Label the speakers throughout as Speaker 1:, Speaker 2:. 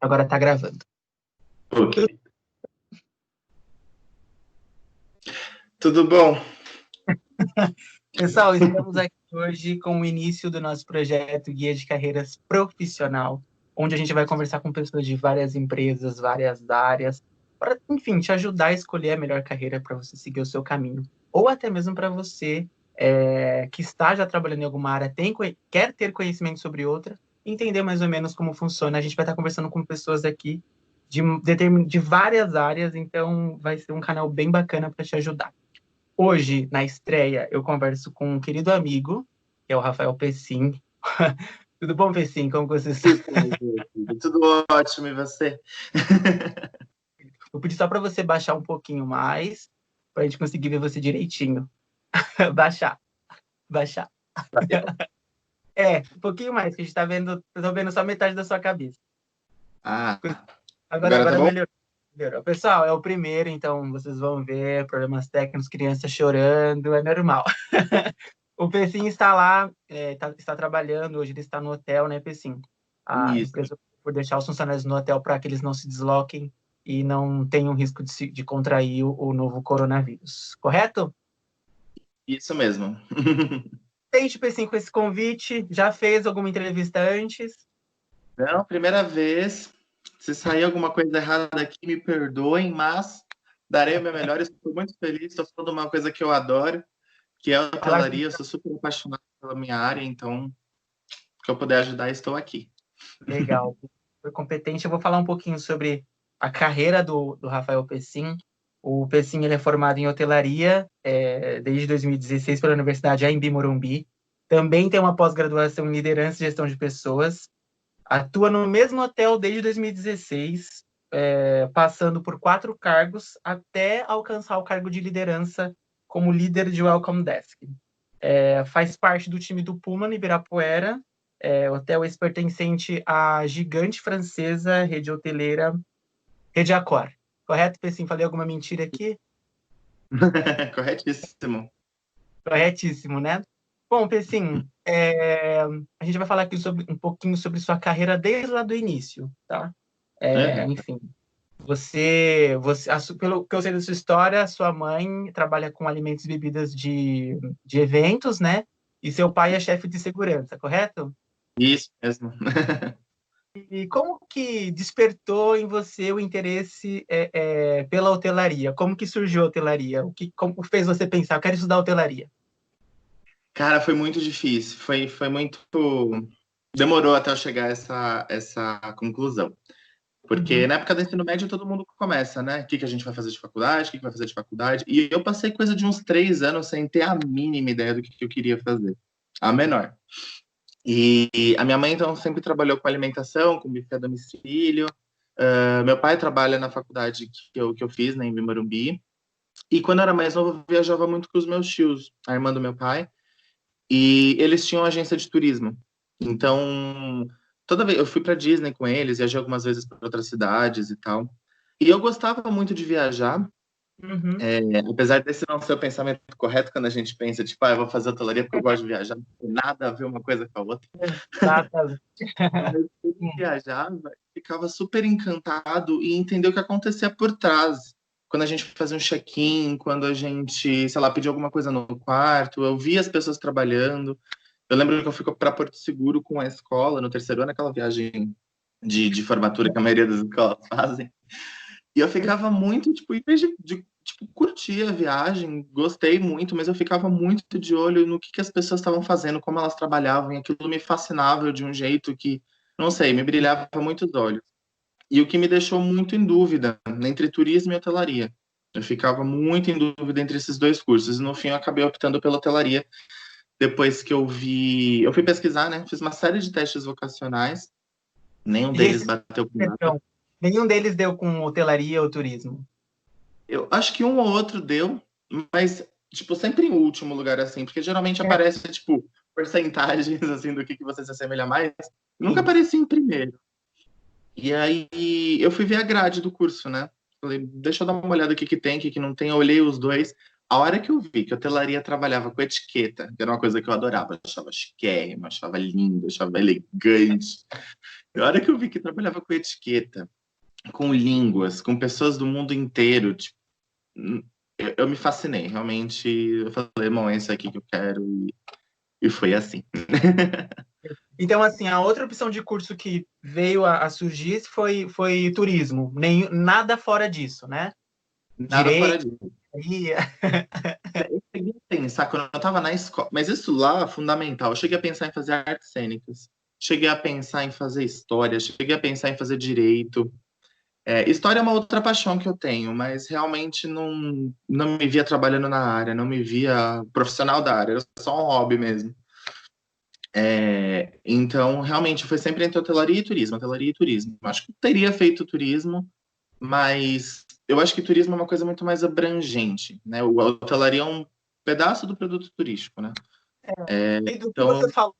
Speaker 1: Agora tá gravando.
Speaker 2: Ok. Tudo bom?
Speaker 1: Pessoal, estamos aqui hoje com o início do nosso projeto Guia de Carreiras Profissional, onde a gente vai conversar com pessoas de várias empresas, várias áreas, para, enfim, te ajudar a escolher a melhor carreira para você seguir o seu caminho. Ou até mesmo para você que está já trabalhando em alguma área, quer ter conhecimento sobre outra, entender mais ou menos como funciona. A gente vai estar conversando com pessoas aqui de várias áreas, então vai ser um canal bem bacana para te ajudar. Hoje, na estreia, eu converso com um querido amigo, que é o Rafael Pessim. Tudo bom, Pessim? Como você está?
Speaker 2: Tudo ótimo, e você?
Speaker 1: Eu pedi só para você baixar um pouquinho mais, para a gente conseguir ver você direitinho. Baixar, baixar. Um pouquinho mais, que a gente está vendo, eu tô vendo só metade da sua cabeça.
Speaker 2: Ah,
Speaker 1: Agora,
Speaker 2: agora tá
Speaker 1: agora
Speaker 2: bom?
Speaker 1: melhorou. Melhorou. Pessoal, é o primeiro, então vocês vão ver problemas técnicos, crianças chorando, é normal. O Pessim está lá, está trabalhando, hoje ele está no hotel, né, Pessim? A
Speaker 2: Isso,
Speaker 1: empresa por deixar os funcionários no hotel para que eles não se desloquem e não tenham risco de contrair o novo coronavírus, correto?
Speaker 2: isso mesmo.
Speaker 1: Tente, Pessim, com esse convite, já fez alguma entrevista antes?
Speaker 2: Não, primeira vez. Se sair alguma coisa errada aqui, me perdoem, mas darei o meu melhor. Estou muito feliz. Estou falando uma coisa que eu adoro, que é a
Speaker 1: Falar
Speaker 2: hotelaria. Eu sou super apaixonado pela minha área, então, que eu puder ajudar, estou aqui.
Speaker 1: legal, foi competente. Eu vou falar um pouquinho sobre a carreira do Rafael Pessim. O Pessim ele é formado em hotelaria desde 2016 pela Universidade AMB Morumbi. Também tem uma pós-graduação em liderança e gestão de pessoas. Atua no mesmo hotel desde 2016, passando por 4 cargos até alcançar o cargo de liderança como líder de Welcome Desk. Faz parte do time do Pullman Ibirapuera, hotel ex-pertencente à gigante francesa rede hoteleira Rede Accor. Correto, Pessim? Falei alguma mentira aqui?
Speaker 2: Corretíssimo.
Speaker 1: Corretíssimo, né? Bom, Pessim, a gente vai falar aqui um pouquinho sobre sua carreira desde lá do início, tá?
Speaker 2: Uhum.
Speaker 1: Enfim, pelo que eu sei da sua história, sua mãe trabalha com alimentos e bebidas de eventos, né? E seu pai é chefe de segurança, correto?
Speaker 2: Isso mesmo.
Speaker 1: E como que despertou em você o interesse pela hotelaria? Como que surgiu a hotelaria? Como fez você pensar, eu quero estudar hotelaria?
Speaker 2: Cara, foi muito difícil. Foi muito. Demorou até eu chegar a essa conclusão. Porque
Speaker 1: Uhum.
Speaker 2: na época do ensino médio todo mundo começa, né? O que a gente vai fazer de faculdade, o que vai fazer de faculdade. E eu passei coisa de uns 3 anos sem ter a mínima ideia do que eu queria fazer. A menor. E a minha mãe, então, sempre trabalhou com alimentação, com buffet a domicílio. Meu pai trabalha na faculdade que eu fiz, né, em Morumbi. E quando eu era mais novo, eu viajava muito com os meus tios, a irmã do meu pai. E eles tinham agência de turismo. Então, toda vez eu fui para Disney com eles, viajei algumas vezes para outras cidades e tal. E eu gostava muito de viajar,
Speaker 1: Uhum.
Speaker 2: apesar desse não ser o pensamento correto quando a gente pensa, tipo, eu vou fazer hotelaria porque eu gosto de viajar, não tem nada a ver uma coisa com a outra.
Speaker 1: Exatamente.
Speaker 2: Mas eu viajava, ficava super encantado e entender o que acontecia por trás. Quando a gente fazia um check-in, quando a gente, sei lá, pedia alguma coisa no quarto, eu via as pessoas trabalhando. Eu lembro que eu fui para Porto Seguro com a escola no terceiro ano, aquela viagem de formatura que a maioria das escolas fazem. E eu ficava muito, tipo, em vez tipo, curtir a viagem, gostei muito, mas eu ficava muito de olho no que as pessoas estavam fazendo, como elas trabalhavam, e aquilo me fascinava de um jeito que, não sei, me brilhava muito os olhos. E o que me deixou muito em dúvida entre turismo e hotelaria. Eu ficava muito em dúvida entre esses dois cursos, e no fim eu acabei optando pela hotelaria, depois que eu fui pesquisar, né? Fiz uma série de testes vocacionais, nenhum
Speaker 1: E
Speaker 2: deles
Speaker 1: esse,
Speaker 2: bateu com nada.
Speaker 1: perdão, nenhum deles deu com hotelaria ou turismo.
Speaker 2: Eu acho que um ou outro deu, mas, tipo, sempre em último lugar, assim, porque geralmente
Speaker 1: É,
Speaker 2: aparece, tipo, porcentagens, assim, do que você se assemelha mais. Nunca
Speaker 1: sim.
Speaker 2: aparecia em primeiro. E aí eu fui ver a grade do curso, né? Falei, deixa eu dar uma olhada o que tem, o que não tem. Eu olhei os dois. a hora que eu vi que a hotelaria trabalhava com etiqueta, que era uma coisa que eu adorava, eu achava chiquérrimo, achava lindo, achava elegante. A hora que eu vi que trabalhava com etiqueta, com línguas, com pessoas do mundo inteiro, tipo, eu me fascinei, realmente. Eu falei, irmão, é isso aqui que eu quero, e foi assim.
Speaker 1: Então, assim, a outra opção de curso que veio a surgir foi turismo. Nem, nada fora disso, né?
Speaker 2: Nada fora
Speaker 1: Direito,
Speaker 2: disso.
Speaker 1: engenharia.
Speaker 2: Eu cheguei a pensar, quando eu estava na escola, mas isso lá, fundamental, eu cheguei a pensar em fazer artes cênicas, cheguei a pensar em fazer história, cheguei a pensar em fazer direito. História é uma outra paixão que eu tenho, mas realmente não me via trabalhando na área, não me via profissional da área, era só um hobby mesmo. Então, realmente, foi sempre entre hotelaria e turismo, hotelaria e turismo. Acho que eu teria feito turismo, mas eu acho que turismo é uma coisa muito mais abrangente, né? A hotelaria é um pedaço do produto turístico, né?
Speaker 1: E do que
Speaker 2: Então,
Speaker 1: você falou,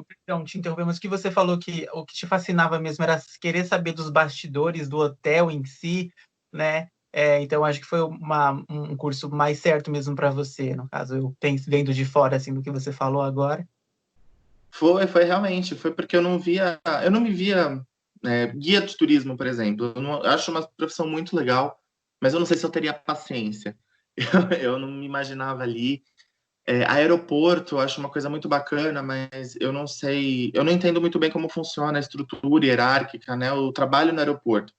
Speaker 1: perdão, te interromper, mas o que você falou que o que te fascinava mesmo era querer saber dos bastidores do hotel em si, né? Então, acho que foi um curso mais certo mesmo para você, no caso, eu penso, vendo de fora, assim, do que você falou agora.
Speaker 2: foi realmente, foi porque eu não me via guia de turismo, por exemplo. Eu acho uma profissão muito legal, mas eu não sei se eu teria paciência. Eu não me imaginava ali. Aeroporto, eu acho uma coisa muito bacana, mas eu não sei, eu não entendo muito bem como funciona a estrutura hierárquica, né? O trabalho no aeroporto.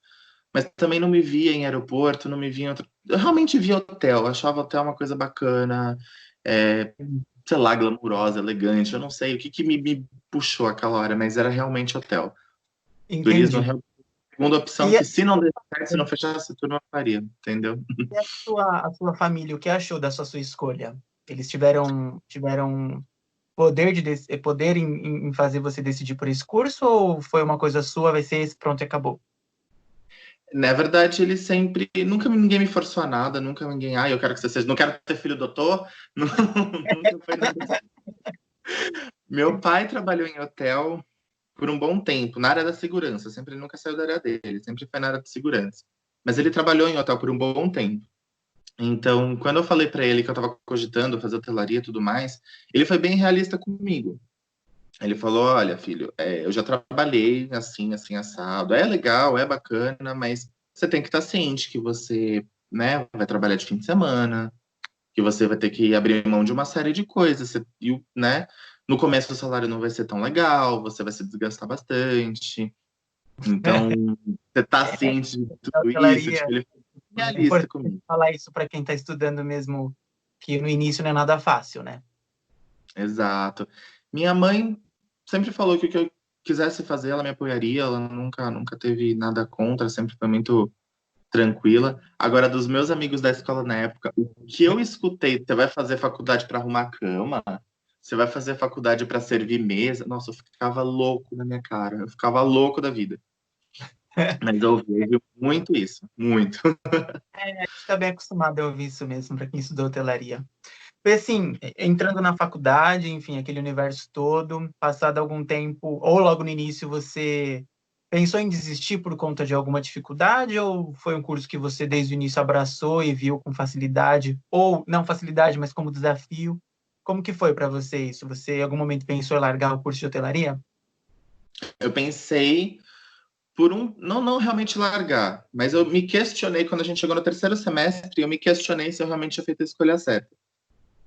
Speaker 2: Mas também não me via em aeroporto, não me via em outro. Eu realmente via hotel, achava hotel uma coisa bacana, é, sei lá, glamurosa, elegante. Eu não sei o que me puxou aquela hora, mas era realmente hotel. Turismo é
Speaker 1: Entendi.
Speaker 2: realmente a segunda opção
Speaker 1: E
Speaker 2: que, se não der certo, se não fechasse tudo, eu faria, entendeu?
Speaker 1: a sua família, o que achou da sua escolha? Eles tiveram poder poder em fazer você decidir por esse curso ou foi uma coisa sua, vai ser esse, pronto e acabou?
Speaker 2: Na verdade, ele sempre. Nunca ninguém me forçou a nada, nunca ninguém. Eu quero que você seja. Não quero ter filho doutor. Não, nunca foi nada assim. Meu pai trabalhou em hotel por um bom tempo, na área da segurança. Sempre ele nunca saiu da área dele, sempre foi na área de segurança. Mas ele trabalhou em hotel por um bom tempo. Então, quando eu falei para ele que eu estava cogitando fazer hotelaria e tudo mais, ele foi bem realista comigo. Ele falou: Olha, filho, eu já trabalhei assim, assim, assado. É legal, é bacana, mas você tem que estar ciente que você, né, vai trabalhar de fim de semana, que você vai ter que abrir mão de uma série de coisas. Né, no começo o salário não vai ser tão legal, você vai se desgastar bastante. Então, você tá ciente de
Speaker 1: A
Speaker 2: tudo isso?
Speaker 1: hotelaria,
Speaker 2: Tipo, ele foi
Speaker 1: é
Speaker 2: realista
Speaker 1: importante
Speaker 2: comigo.
Speaker 1: falar isso para quem está estudando mesmo, que no início não é nada fácil, né?
Speaker 2: Exato. Minha mãe sempre falou que o que eu quisesse fazer, ela me apoiaria, ela nunca teve nada contra, sempre foi muito tranquila. Agora, dos meus amigos da escola na época, o que eu escutei, você vai fazer faculdade para arrumar cama? Você vai fazer faculdade para servir mesa? Nossa, eu ficava louco na minha cara, eu ficava louco da vida. Mas eu vejo muito isso, muito.
Speaker 1: A gente está bem acostumado a ouvir isso mesmo, para quem estudou hotelaria. Foi assim, entrando na faculdade, enfim, aquele universo todo, passado algum tempo, ou logo no início, você pensou em desistir por conta de alguma dificuldade, ou foi um curso que você desde o início abraçou e viu com facilidade, ou não facilidade, mas como desafio? Como que foi para você isso? Você em algum momento pensou em largar o curso de hotelaria?
Speaker 2: Eu pensei não realmente largar, mas eu me questionei quando a gente chegou no terceiro semestre, eu me questionei se eu realmente tinha feito a escolha certa.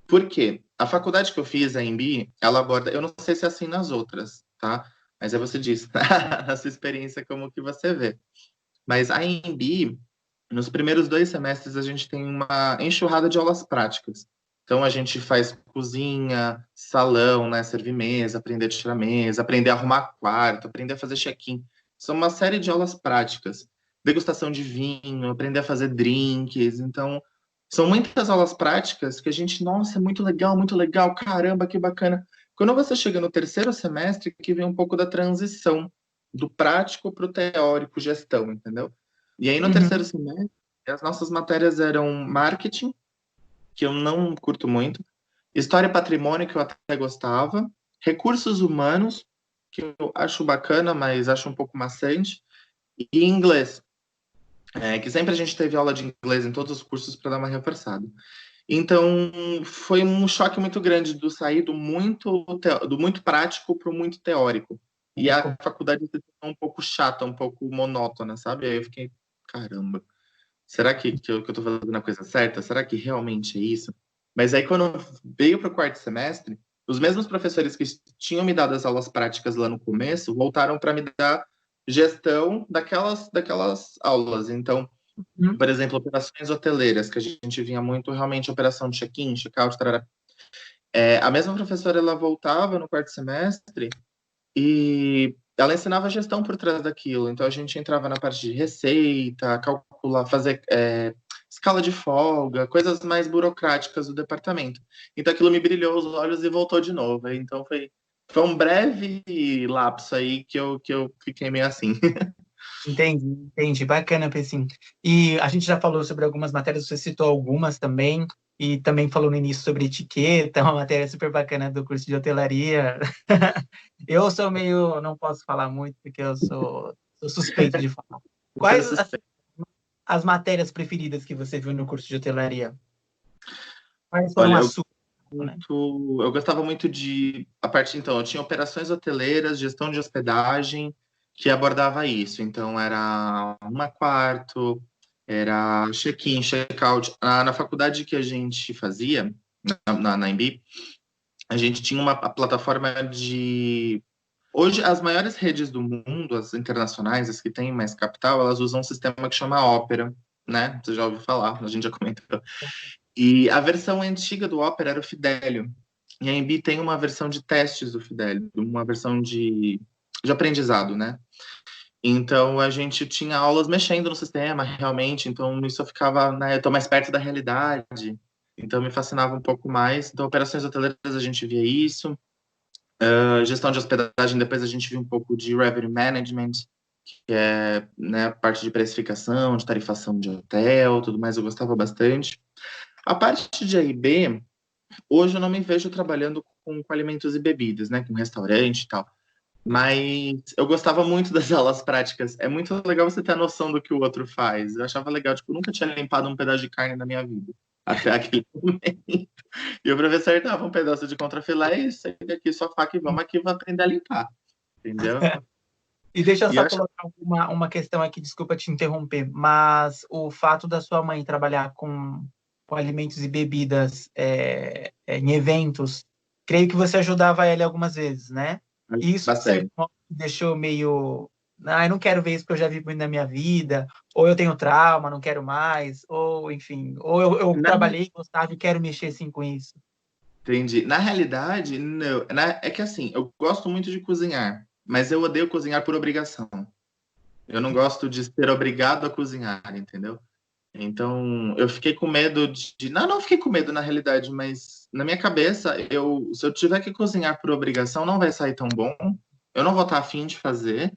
Speaker 2: Por quê? A faculdade que eu fiz, a EMB, ela aborda, eu não sei se é assim nas outras, tá? Mas aí você diz, a sua experiência como que você vê. Mas a EMB, nos primeiros 2 semestres, a gente tem uma enxurrada de aulas práticas. Então, a gente faz cozinha, salão, né? Servir mesa, aprender a tirar mesa, aprender a arrumar quarto, aprender a fazer check-in. São uma série de aulas práticas. Degustação de vinho, aprender a fazer drinks. Então, são muitas aulas práticas que a gente, nossa, é muito legal, caramba, que bacana. Quando você chega no terceiro semestre, que vem um pouco da transição do prático para o teórico, gestão, entendeu? E aí, no terceiro
Speaker 1: Uhum.
Speaker 2: semestre, as nossas matérias eram marketing, que eu não curto muito, história e patrimônio, que eu até gostava, recursos humanos, que eu acho bacana, mas acho um pouco maçante, e inglês, que sempre a gente teve aula de inglês em todos os cursos para dar uma reforçada. Então, foi um choque muito grande do sair do muito prático para o muito teórico. E a faculdade se tornou um pouco chata, um pouco monótona, sabe? Aí eu fiquei, caramba, será que eu tô fazendo a coisa certa? Será que realmente é isso? Mas aí, quando veio para o quarto semestre, os mesmos professores que tinham me dado as aulas práticas lá no começo voltaram para me dar gestão daquelas aulas. Então,
Speaker 1: Uhum.
Speaker 2: por exemplo, operações hoteleiras, que a gente vinha muito realmente operação de check-in, check-out, tarará. A mesma professora, ela voltava no quarto semestre e ela ensinava a gestão por trás daquilo. Então, a gente entrava na parte de receita, calcular, fazer escala de folga, coisas mais burocráticas do departamento. Então, aquilo me brilhou os olhos e voltou de novo. Então, foi um breve lapso aí que eu fiquei meio assim.
Speaker 1: Entendi, entendi. Bacana, Pessim. E a gente já falou sobre algumas matérias, você citou algumas também, e também falou no início sobre etiqueta, uma matéria super bacana do curso de hotelaria. Eu sou meio, não posso falar muito, porque sou suspeito de falar.
Speaker 2: Super
Speaker 1: Quais assim,
Speaker 2: suspeito.
Speaker 1: as matérias preferidas que você viu no curso de hotelaria? Quais foram
Speaker 2: Olha,
Speaker 1: as suas, né?
Speaker 2: eu gostava muito de a parte então, eu tinha operações hoteleiras, gestão de hospedagem que abordava isso. Então era uma quarto, era check-in, check-out. Na faculdade que a gente fazia, na Embi, a gente tinha uma plataforma de hoje as maiores redes do mundo, as internacionais, as que têm mais capital, elas usam um sistema que chama Opera, né? Você já ouviu falar, a gente já comentou. E a versão antiga do Opera era o Fidelio. E a Embi tem uma versão de testes do Fidelio, uma versão de aprendizado, né? Então a gente tinha aulas mexendo no sistema, realmente. Então isso eu ficava, né? Eu tô mais perto da realidade. Então me fascinava um pouco mais. Então, operações hoteleiras a gente via isso. Gestão de hospedagem, depois a gente viu um pouco de revenue management, que é, né, parte de precificação, de tarifação de hotel, tudo mais, eu gostava bastante. A parte de A e B, hoje eu não me vejo trabalhando com alimentos e bebidas, né, com restaurante e tal. Mas eu gostava muito das aulas práticas. É muito legal você ter a noção do que o outro faz. Eu achava legal, tipo, eu nunca tinha limpado um pedaço de carne na minha vida. Até aquele momento. E o professor dava um pedaço de contrafilé e segue aqui sua faca e vamos aqui, vou aprender a limpar. Entendeu?
Speaker 1: E deixa eu
Speaker 2: E eu
Speaker 1: só
Speaker 2: achava
Speaker 1: colocar uma questão aqui, desculpa te interromper, mas o fato da sua mãe trabalhar com alimentos e bebidas em eventos, creio que você ajudava ela algumas vezes, né? E isso, de certo
Speaker 2: bastante.
Speaker 1: modo, te deixou meio. Ah, eu não quero ver isso porque eu já vi muito na minha vida, ou eu tenho trauma, não quero mais, ou enfim, ou eu
Speaker 2: Na,
Speaker 1: trabalhei, gostava e quero mexer assim com isso.
Speaker 2: entendi. Na realidade, não. É que assim, eu gosto muito de cozinhar, mas eu odeio cozinhar por obrigação. Eu não gosto de ser obrigado a cozinhar, entendeu? Então, eu fiquei com medo de. Não, não fiquei com medo na realidade, mas na minha cabeça, se eu tiver que cozinhar por obrigação, não vai sair tão bom. Eu não vou estar afim de fazer.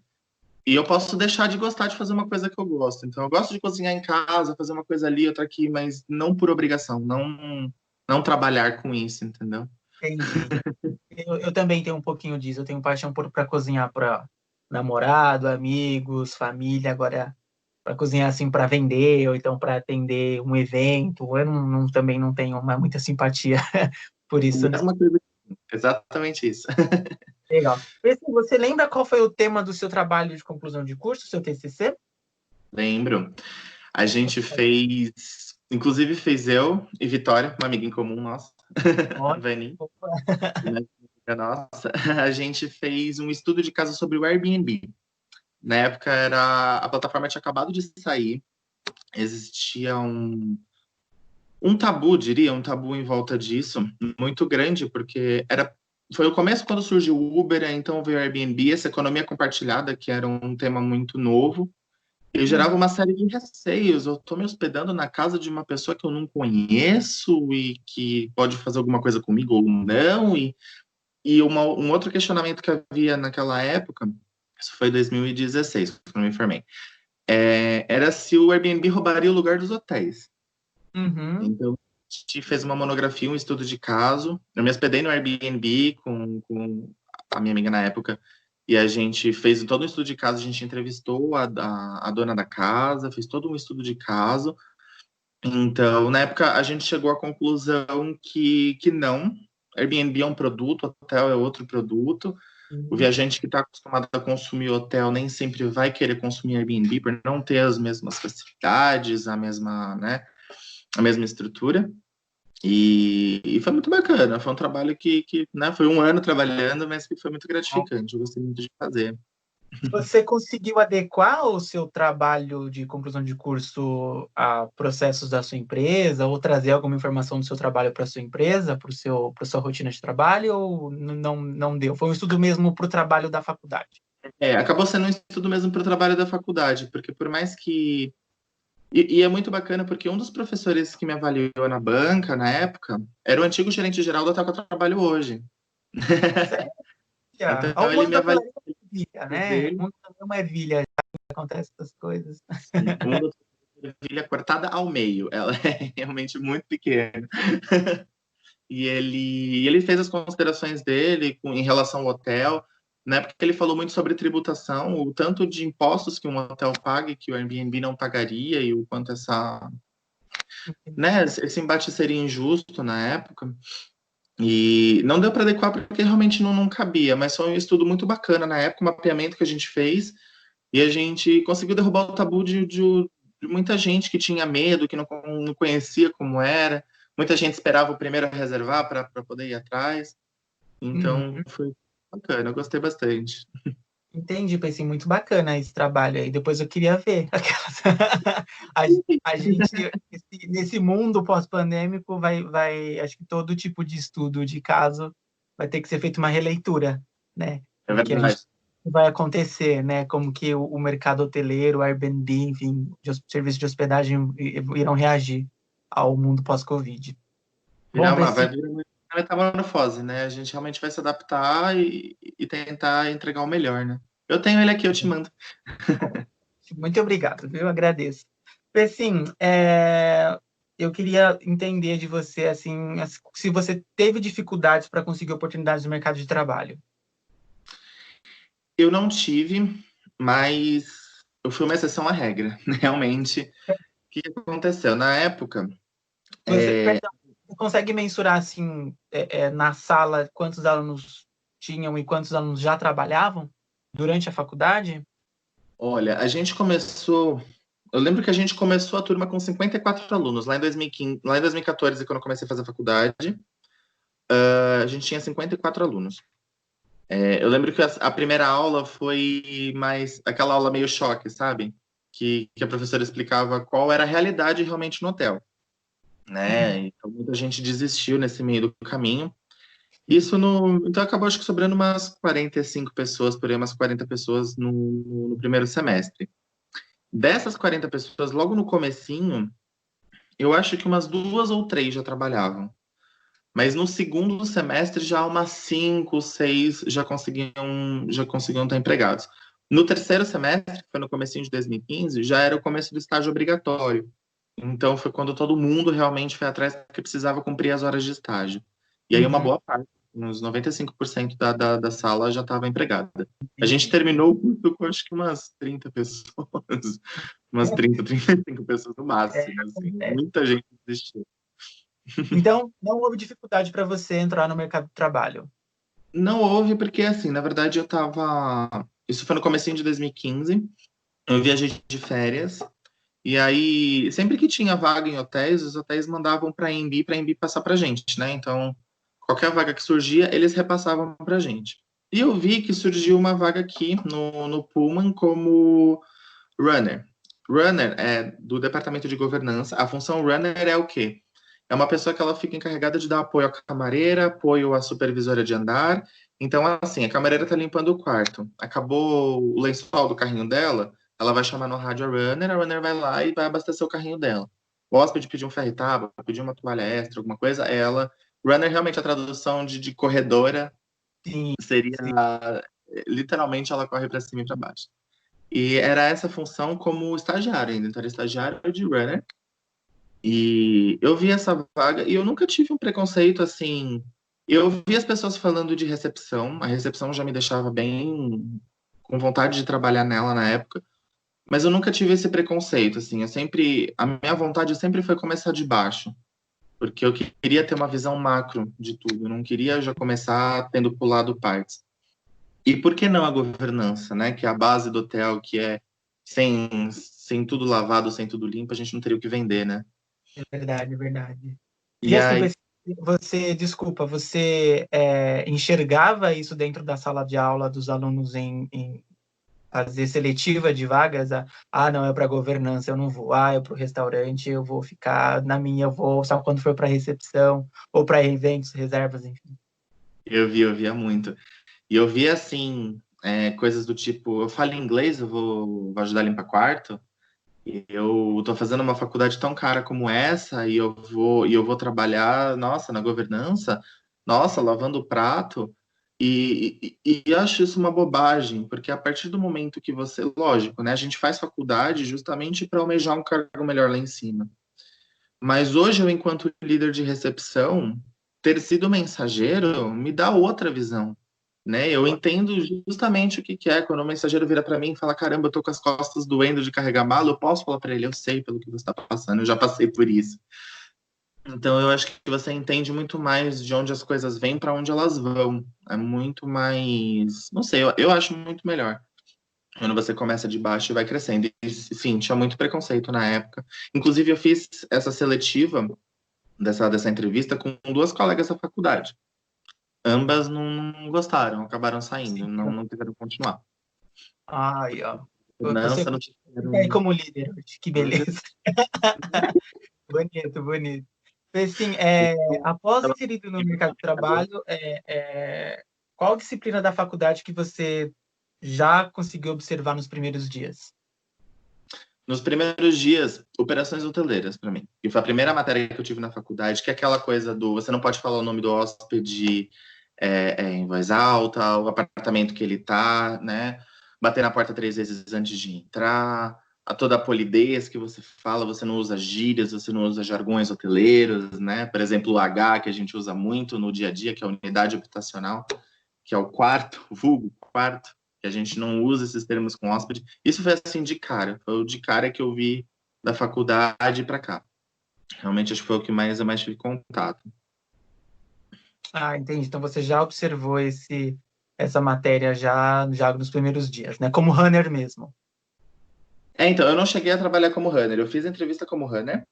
Speaker 2: E eu posso deixar de gostar de fazer uma coisa que eu gosto. Então, eu gosto de cozinhar em casa, fazer uma coisa ali, outra aqui, mas não por obrigação, não trabalhar com isso, entendeu?
Speaker 1: Entendi. Eu também tenho um pouquinho disso. Eu tenho paixão para cozinhar para namorado, amigos, família. Agora, para cozinhar assim para vender ou então para atender um evento, eu também não tenho muita simpatia por isso, não.
Speaker 2: Mesma coisa, exatamente isso.
Speaker 1: Legal. Você lembra qual foi o tema do seu trabalho de conclusão de curso, seu TCC?
Speaker 2: Lembro. A gente fez, inclusive fez eu e Vitória, uma amiga em comum nossa,
Speaker 1: Olha,
Speaker 2: Vani, uma amiga nossa, a gente fez um estudo de caso sobre o Airbnb. Na época a plataforma tinha acabado de sair, existia um tabu, diria, um tabu em volta disso, muito grande, porque foi o começo quando surgiu o Uber, então veio o Airbnb, essa economia compartilhada, que era um tema muito novo, e gerava
Speaker 1: uhum,
Speaker 2: uma série de receios. Eu estou me hospedando na casa de uma pessoa que eu não conheço e que pode fazer alguma coisa comigo ou não, e um outro questionamento que havia naquela época, isso foi em 2016, quando eu me informei, era se o Airbnb roubaria o lugar dos hotéis.
Speaker 1: uhum,
Speaker 2: Então, a gente fez uma monografia, um estudo de caso. Eu me hospedei no Airbnb com a minha amiga na época, e a gente fez todo um estudo de caso. A gente entrevistou a dona da casa, fez todo um estudo de caso. Então, na época, a gente chegou à conclusão que não. Airbnb é um produto, hotel é outro produto. O
Speaker 1: Uhum.
Speaker 2: viajante que está acostumado a consumir hotel nem sempre vai querer consumir Airbnb por não ter as mesmas facilidades, a mesma estrutura. E foi muito bacana. Foi um trabalho que foi um ano trabalhando, mas que foi muito gratificante. Eu gostei muito de fazer.
Speaker 1: Você conseguiu adequar o seu trabalho de conclusão de curso a processos da sua empresa, ou trazer alguma informação do seu trabalho para a sua empresa, para sua rotina de trabalho, ou não deu? Foi um estudo mesmo para o trabalho da faculdade?
Speaker 2: Acabou sendo um estudo mesmo para o trabalho da faculdade, porque por mais que. E é muito bacana, porque um dos professores que me avaliou na banca, na época, era o antigo gerente geral do hotel que eu trabalho hoje.
Speaker 1: Sério? O
Speaker 2: Então ele
Speaker 1: mundo
Speaker 2: me
Speaker 1: da
Speaker 2: avaliou
Speaker 1: hotelaria é uma ervilha, né? O
Speaker 2: dele,
Speaker 1: mundo também é uma ervilha, já que acontece essas coisas.
Speaker 2: o mundo da filha cortada ao meio. Ela é realmente muito pequena. E ele fez as considerações dele em relação ao hotel. Na época ele falou muito sobre tributação, o tanto de impostos que um hotel paga e que o Airbnb não pagaria e o quanto esse embate seria injusto na época. E não deu para adequar porque realmente não cabia, mas foi um estudo muito bacana na época, um mapeamento que a gente fez e a gente conseguiu derrubar o tabu de muita gente que tinha medo, que não conhecia como era. Muita gente esperava o primeiro a reservar para poder ir atrás. Então
Speaker 1: Uhum.
Speaker 2: foi bacana, eu gostei bastante.
Speaker 1: Entendi, pensei muito bacana esse trabalho aí. Depois eu queria ver. Aquelas- A, a gente, nesse mundo pós-pandêmico, acho que todo tipo de estudo de caso vai ter que ser feito uma releitura, né?
Speaker 2: É
Speaker 1: Do que a
Speaker 2: verdade.
Speaker 1: gente vai acontecer, né? Como que o mercado hoteleiro, o Airbnb, enfim, serviços de hospedagem irão reagir ao mundo pós-Covid. Bom,
Speaker 2: Vai
Speaker 1: Bessi,
Speaker 2: virar uma metamorfose, né? A gente realmente vai se adaptar e tentar entregar o melhor, né? Eu tenho ele aqui, eu te mando.
Speaker 1: muito obrigado, viu? Agradeço. Assim, eu queria entender de você, assim, se você teve dificuldades para conseguir oportunidades no mercado de trabalho.
Speaker 2: Eu não tive, mas eu fui uma exceção à regra, realmente. O que aconteceu? Na época,
Speaker 1: Perdão, você consegue mensurar, assim, na sala, quantos alunos tinham e quantos alunos já trabalhavam durante a faculdade?
Speaker 2: olha, a gente começou. Eu lembro que a gente começou a turma com 54 alunos, lá em 2015, lá em 2014, quando eu comecei a fazer a faculdade, a gente tinha 54 alunos. Eu lembro que a primeira aula foi mais aquela aula meio choque, sabe? Que a professora explicava qual era a realidade realmente no hotel, né?
Speaker 1: Uhum.
Speaker 2: Então muita gente desistiu nesse meio do caminho. Isso no, então acabou acho que sobrando umas 45 pessoas, por aí umas 40 pessoas no primeiro semestre. Dessas 40 pessoas, logo no comecinho, eu acho que umas duas ou três já trabalhavam. Mas no segundo semestre já umas cinco, seis já conseguiam estar empregados. No terceiro semestre, que foi no comecinho de 2015, já era o começo do estágio obrigatório. Então foi quando todo mundo realmente foi atrás porque precisava cumprir as horas de estágio. E aí uma
Speaker 1: Uhum.
Speaker 2: boa parte, uns 95% da sala já estava empregada. A gente
Speaker 1: Entendi.
Speaker 2: terminou o curso com acho que umas 30 pessoas, umas 30, 35 pessoas no
Speaker 1: É,
Speaker 2: máximo, assim.
Speaker 1: é.
Speaker 2: Muita gente desistiu.
Speaker 1: Então, não houve dificuldade para você entrar no mercado de trabalho.
Speaker 2: Não houve, porque assim, na verdade eu tava. Isso foi no comecinho de 2015. Eu viajei de férias. E aí, sempre que tinha vaga em hotéis, os hotéis mandavam para a Embi passar pra gente, né? Então, qualquer vaga que surgia, eles repassavam pra gente. E eu vi que surgiu uma vaga aqui no Pullman como runner. Runner é do departamento de governança. A função runner é o quê? É uma pessoa que ela fica encarregada de dar apoio à camareira, apoio à supervisora de andar. Então, assim, a camareira está limpando o quarto. Acabou o lençol do carrinho dela, ela vai chamar no rádio a runner vai lá e vai abastecer o carrinho dela. O hóspede pediu um ferro-tábua, pediu uma toalha extra, alguma coisa, ela. Runner, realmente, a tradução de corredora
Speaker 1: Sim,
Speaker 2: seria
Speaker 1: sim.
Speaker 2: literalmente ela corre para cima e para baixo. E era essa função como estagiário ainda, então era estagiário de runner. E eu vi essa vaga e eu nunca tive um preconceito assim. Eu vi as pessoas falando de recepção, a recepção já me deixava bem com vontade de trabalhar nela na época, Mas eu nunca tive esse preconceito, assim, a minha vontade sempre foi começar de baixo, porque eu queria ter uma visão macro de tudo, eu não queria já começar tendo pulado partes. E por que não a governança, né? Que é a base do hotel, que é sem tudo lavado, sem tudo limpo, a gente não teria o que vender, né?
Speaker 1: É verdade, é verdade. E
Speaker 2: E
Speaker 1: assim,
Speaker 2: aí,
Speaker 1: desculpa, você enxergava isso dentro da sala de aula dos alunos em fazer seletiva de vagas? Não, é para governança, eu não vou. É para o restaurante, eu vou ficar na minha, eu vou só quando for para recepção ou para eventos, reservas, enfim.
Speaker 2: eu via muito. E eu via, assim, coisas do tipo, eu falo inglês, vou ajudar a limpar quarto, e eu tô fazendo uma faculdade tão cara como essa, e eu vou trabalhar, nossa, na governança, nossa, lavando o prato, e eu acho isso uma bobagem, porque a partir do momento que você, lógico, né, a gente faz faculdade justamente para almejar um cargo melhor lá em cima. Mas hoje eu, enquanto líder de recepção, ter sido mensageiro me dá outra visão, né? Eu entendo justamente o que que é quando o mensageiro vira para mim e fala: caramba, eu tô com as costas doendo de carregar mala. Eu posso falar para ele: eu sei pelo que você está passando, eu já passei por isso. Então eu acho que você entende muito mais de onde as coisas vêm para onde elas vão. É muito mais, não sei, eu acho muito melhor quando você começa de baixo e vai crescendo. E sim, tinha muito preconceito na época. Inclusive, eu fiz essa seletiva dessa entrevista com duas colegas da faculdade. Ambas não gostaram, acabaram saindo, não quiseram continuar.
Speaker 1: Ai, ó. Você
Speaker 2: Não
Speaker 1: fica aí
Speaker 2: tiveram.
Speaker 1: como líder hoje, que beleza. Bonito, bonito. Assim, após inserido no mercado de trabalho, qual disciplina da faculdade que você já conseguiu observar nos primeiros dias?
Speaker 2: Nos primeiros dias, operações hoteleiras para mim. E foi a primeira matéria que eu tive na faculdade, que é aquela coisa do você não pode falar o nome do hóspede em voz alta, o apartamento que ele tá, né? Bater na porta 3 vezes antes de entrar, toda a polidez que você fala, você não usa gírias, você não usa jargões hoteleiros, né? Por exemplo, o H, que a gente usa muito no dia a dia, que é a unidade habitacional, que é o quarto, o vulgo quarto, que a gente não usa esses termos com hóspede. Isso foi assim de cara, foi o de cara que eu vi da faculdade para cá. Realmente acho que foi o que eu mais tive contato.
Speaker 1: Entendi. Então você já observou essa matéria já nos primeiros dias, né? Como runner mesmo.
Speaker 2: Então, eu não cheguei a trabalhar como runner, eu fiz entrevista como runner.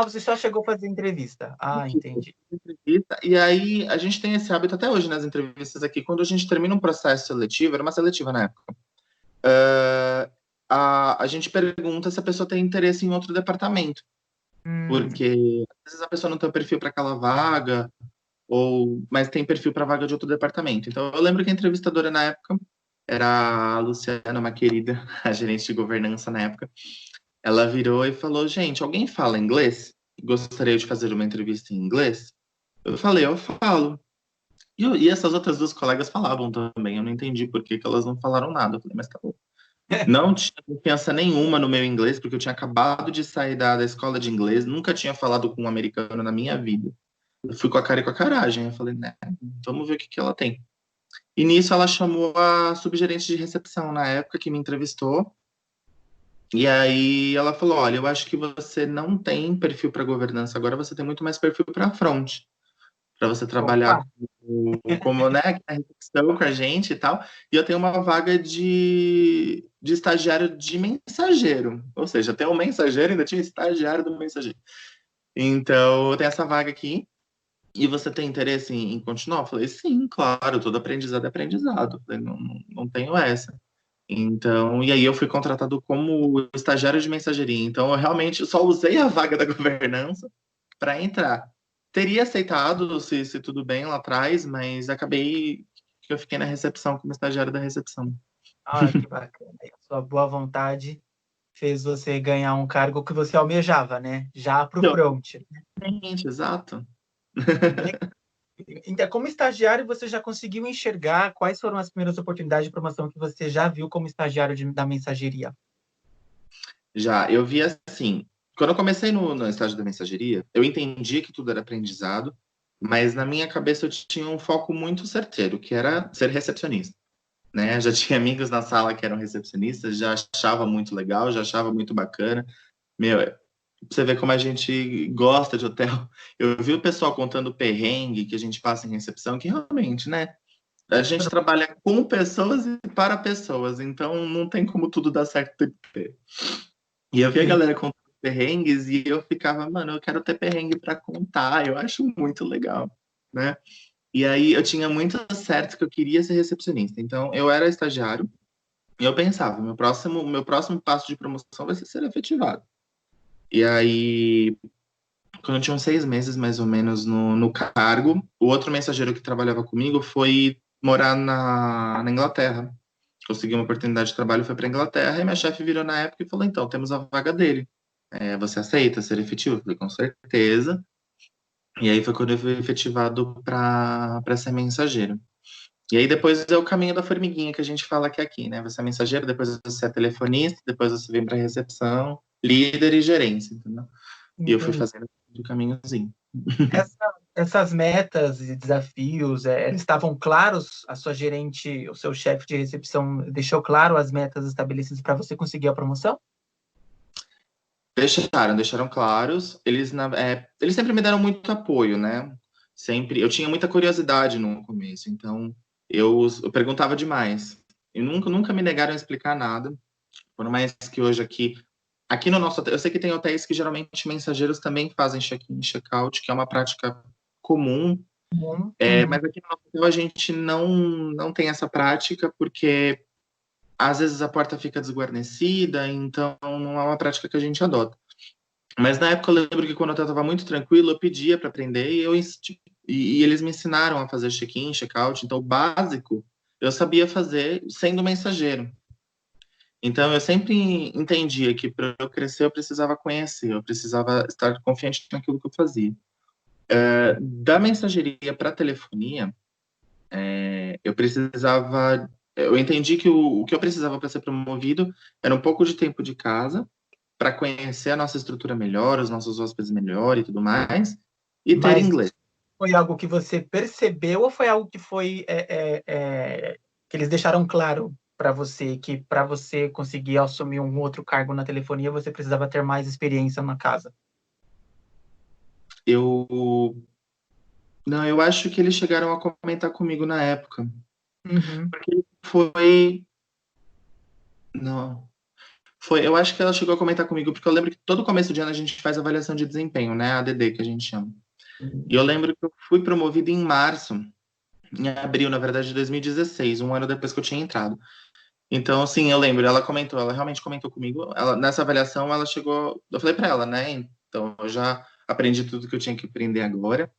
Speaker 1: Você só chegou a fazer entrevista. Entendi.
Speaker 2: E aí a gente tem esse hábito até hoje nas entrevistas aqui, quando a gente termina um processo seletivo, era uma seletiva na época, a gente pergunta se a pessoa tem interesse em outro departamento,
Speaker 1: Hum,
Speaker 2: porque às vezes a pessoa não tem o perfil para aquela vaga, mas tem perfil para vaga de outro departamento. Então, eu lembro que a entrevistadora na época era a Luciana, uma querida, a gerente de governança na época. Ela virou e falou: gente, alguém fala inglês? Gostaria de fazer uma entrevista em inglês? Eu falei: eu falo. E essas outras duas colegas falavam também. Eu não entendi por que elas não falaram nada. Eu falei: mas tá bom. Não tinha confiança nenhuma no meu inglês, porque eu tinha acabado de sair da escola de inglês, nunca tinha falado com um americano na minha vida. Eu fui com a cara e com a coragem. Eu falei: né, vamos ver o que que ela tem. E nisso ela chamou a subgerente de recepção na época que me entrevistou. E aí ela falou: olha, eu acho que você não tem perfil para governança agora, você tem muito mais perfil para front, para você trabalhar
Speaker 1: opa,
Speaker 2: como, né, na recepção com a gente e tal. E eu tenho uma vaga de estagiário de mensageiro. Ou seja, tem um mensageiro e ainda tinha estagiário do mensageiro. Então, eu tenho essa vaga aqui. E você tem interesse em continuar? Eu falei: sim, claro, todo aprendizado é aprendizado. Eu falei: não tenho essa. Então, e aí eu fui contratado como estagiário de mensageria. Então, eu realmente só usei a vaga da governança para entrar. Teria aceitado se tudo bem lá atrás, mas acabei que eu fiquei na recepção como estagiário da recepção.
Speaker 1: que bacana. E a sua boa vontade fez você ganhar um cargo que você almejava, né? Já para o
Speaker 2: Eu,
Speaker 1: front.
Speaker 2: gente, exato.
Speaker 1: Então, como estagiário, você já conseguiu enxergar quais foram as primeiras oportunidades de promoção que você já viu como estagiário da mensageria?
Speaker 2: Já, eu vi assim, quando eu comecei no estágio da mensageria, eu entendi que tudo era aprendizado, mas na minha cabeça eu tinha um foco muito certeiro, que era ser recepcionista. né? Já tinha amigos na sala que eram recepcionistas, já achava muito legal, já achava muito bacana. Meu, pra você ver como a gente gosta de hotel. Eu vi o pessoal contando perrengue que a gente passa em recepção, que realmente, né? A gente trabalha com pessoas e para pessoas, então não tem como tudo dar certo o tempo inteiro. E eu vi a
Speaker 1: Sim.
Speaker 2: galera contando perrengues e eu ficava, mano, eu quero ter perrengue para contar, eu acho muito legal, né? E aí eu tinha muito certo que eu queria ser recepcionista. Então eu era estagiário e eu pensava, meu próximo passo de promoção vai ser efetivado. E aí, quando eu tinha uns 6 meses mais ou menos no cargo, o outro mensageiro que trabalhava comigo foi morar na Inglaterra. Conseguiu uma oportunidade de trabalho, foi para Inglaterra e minha chefe virou na época e falou: então, temos a vaga dele. Você aceita ser efetivo? Eu falei, com certeza. E aí foi quando eu fui efetivado para ser mensageiro. E aí depois é o caminho da formiguinha que a gente fala que é aqui, né? Você é mensageiro, depois você é telefonista, depois você vem para recepção, líder e gerência, entendeu? E eu fui
Speaker 1: Entendi.
Speaker 2: fazendo o caminhozinho.
Speaker 1: Essas metas e desafios, eles estavam claros? A sua gerente, o seu chefe de recepção deixou claro as metas estabelecidas para você conseguir a promoção?
Speaker 2: Deixaram claros. Eles sempre me deram muito apoio, né? Sempre. Eu tinha muita curiosidade no começo, então eu perguntava demais. E nunca me negaram a explicar nada. Por mais que hoje aqui no nosso hotel, eu sei que tem hotéis que geralmente mensageiros também fazem check-in e check-out, que é uma prática comum.
Speaker 1: Uhum.
Speaker 2: Mas aqui no nosso hotel a gente não tem essa prática porque às vezes a porta fica desguarnecida, então não é uma prática que a gente adota. Mas na época eu lembro que quando eu estava muito tranquilo, eu pedia para aprender e eles me ensinaram a fazer check-in, check-out. Então, o básico eu sabia fazer sendo mensageiro. Então, eu sempre entendia que para eu crescer eu precisava conhecer, eu precisava estar confiante naquilo que eu fazia. Da mensageria para telefonia, eu entendi que o que eu precisava para ser promovido era um pouco de tempo de casa para conhecer a nossa estrutura melhor, os nossos hóspedes melhor e tudo mais, e ter
Speaker 1: Mas
Speaker 2: inglês.
Speaker 1: foi algo que você percebeu ou foi algo que que eles deixaram claro para você que para você conseguir assumir um outro cargo na telefonia você precisava ter mais experiência na casa?
Speaker 2: Eu não, eu acho que eles chegaram a comentar comigo na época.
Speaker 1: Uhum.
Speaker 2: Porque foi, não, eu acho que ela chegou a comentar comigo porque eu lembro que todo começo de ano a gente faz avaliação de desempenho, né, a ADD que a gente chama. E eu lembro que eu fui promovido em março, em abril, na verdade, de 2016, um ano depois que eu tinha entrado. Então, assim, eu lembro, ela realmente comentou comigo, nessa avaliação ela chegou, eu falei para ela, né, então eu já aprendi tudo que eu tinha que aprender agora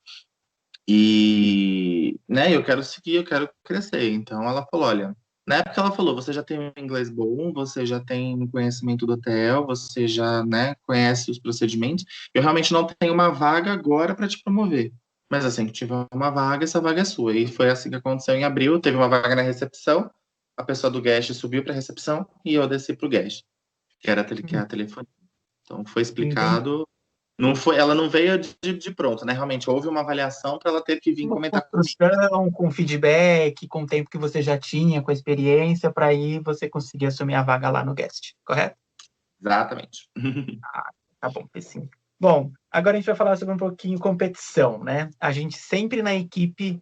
Speaker 2: e, né, eu quero seguir, eu quero crescer. Então ela falou, olha, na época ela falou, você já tem um inglês bom, você já tem conhecimento do hotel, você já, né, conhece os procedimentos, eu realmente não tenho uma vaga agora para te promover. Mas assim que tiver uma vaga, essa vaga é sua. E foi assim que aconteceu em abril, teve uma vaga na recepção, a pessoa do guest subiu para a recepção e eu desci para o guest, que é a telefonia. Então foi
Speaker 1: Entendi.
Speaker 2: explicado. Não foi, ela não veio de pronto, né? Realmente houve uma avaliação para ela ter que vir
Speaker 1: Uma
Speaker 2: comentar comigo.
Speaker 1: construção, com feedback, com o tempo que você já tinha, com a experiência, para aí você conseguir assumir a vaga lá no guest, correto?
Speaker 2: Exatamente.
Speaker 1: Tá bom, sim. Bom, agora a gente vai falar sobre um pouquinho competição, né? A gente sempre na equipe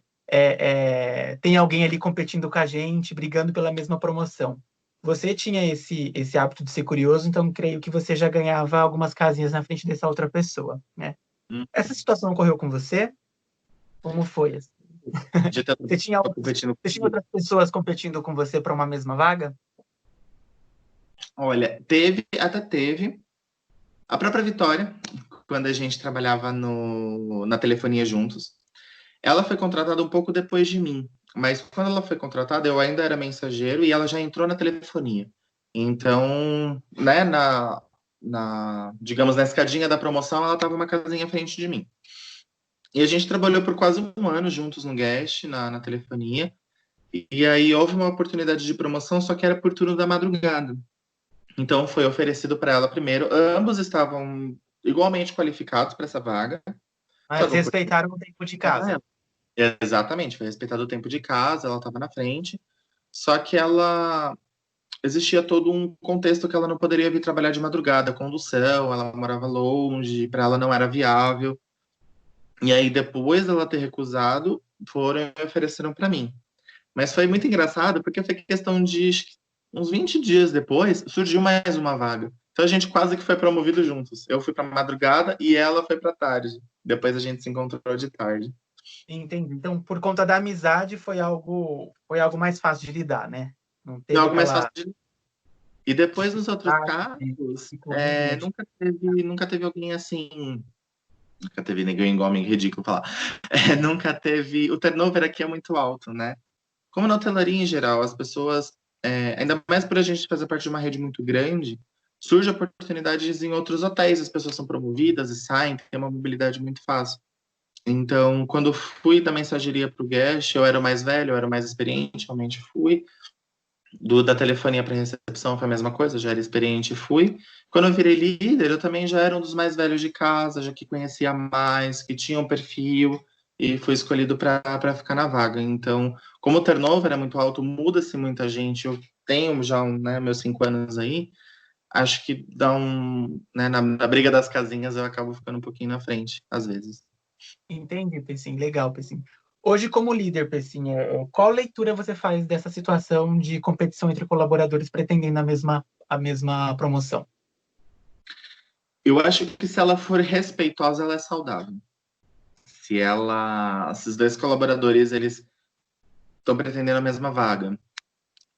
Speaker 1: tem alguém ali competindo com a gente, brigando pela mesma promoção. Você tinha esse hábito de ser curioso, então creio que você já ganhava algumas casinhas na frente dessa outra pessoa, né? Essa situação ocorreu com você? Como foi? Assim?
Speaker 2: De ter
Speaker 1: Você tinha,
Speaker 2: competindo
Speaker 1: você tinha
Speaker 2: comigo.
Speaker 1: outras pessoas competindo com você para uma mesma vaga?
Speaker 2: Olha, até teve. A própria Vitória, quando a gente trabalhava na telefonia juntos, ela foi contratada um pouco depois de mim. Mas quando ela foi contratada, eu ainda era mensageiro e ela já entrou na telefonia. Então, né, digamos, na escadinha da promoção, ela estava uma casinha à frente de mim. E a gente trabalhou por quase um ano juntos no Guest, na telefonia. E aí houve uma oportunidade de promoção, só que era por turno da madrugada. Então foi oferecido para ela primeiro. Ambos estavam igualmente qualificados para essa vaga. Só
Speaker 1: Mas
Speaker 2: que eu fui
Speaker 1: respeitaram o tempo de
Speaker 2: para
Speaker 1: casa.
Speaker 2: ela. Exatamente, foi respeitado o tempo de casa, ela estava na frente. Só que ela existia todo um contexto que ela não poderia vir trabalhar de madrugada, condução, ela morava longe, para ela não era viável. E aí, depois dela ter recusado, foram e ofereceram para mim. Mas foi muito engraçado, porque foi questão de acho que uns 20 dias depois, surgiu mais uma vaga. Então a gente quase que foi promovido juntos. Eu fui para madrugada e ela foi para tarde. Depois a gente se encontrou de tarde.
Speaker 1: Entendi. Então, por conta da amizade, foi algo mais fácil de lidar, né? Não
Speaker 2: Foi
Speaker 1: teve
Speaker 2: algo mais fácil
Speaker 1: aquela
Speaker 2: de... E depois nos outros
Speaker 1: dificuldade
Speaker 2: casos,
Speaker 1: de comumente.
Speaker 2: nunca teve alguém assim. Nunca teve ninguém igual a mim, ridículo falar. É, nunca teve. O turnover aqui é muito alto, né? Como na hotelaria em geral, as pessoas, ainda mais por a gente fazer parte de uma rede muito grande, surgem oportunidades em outros hotéis, as pessoas são promovidas e saem, tem uma mobilidade muito fácil. Então, quando fui da mensageria para o guest, eu era o mais velho, eu era o mais experiente, realmente fui. Da telefonia para recepção foi a mesma coisa, já era experiente e fui. Quando eu virei líder, eu também já era um dos mais velhos de casa, já que conhecia mais, que tinha um perfil, e fui escolhido para ficar na vaga. Então, como o turnover é muito alto, muda-se muita gente, eu tenho já meus 5 anos aí, acho que dá na briga das casinhas eu acabo ficando um pouquinho na frente, às vezes.
Speaker 1: Entendi, Pessim. Legal, Pessim. Hoje, como líder, Pessim, qual leitura você faz dessa situação de competição entre colaboradores pretendendo a mesma promoção?
Speaker 2: Eu acho que se ela for respeitosa, ela é saudável. Se os dois colaboradores, eles estão pretendendo a mesma vaga.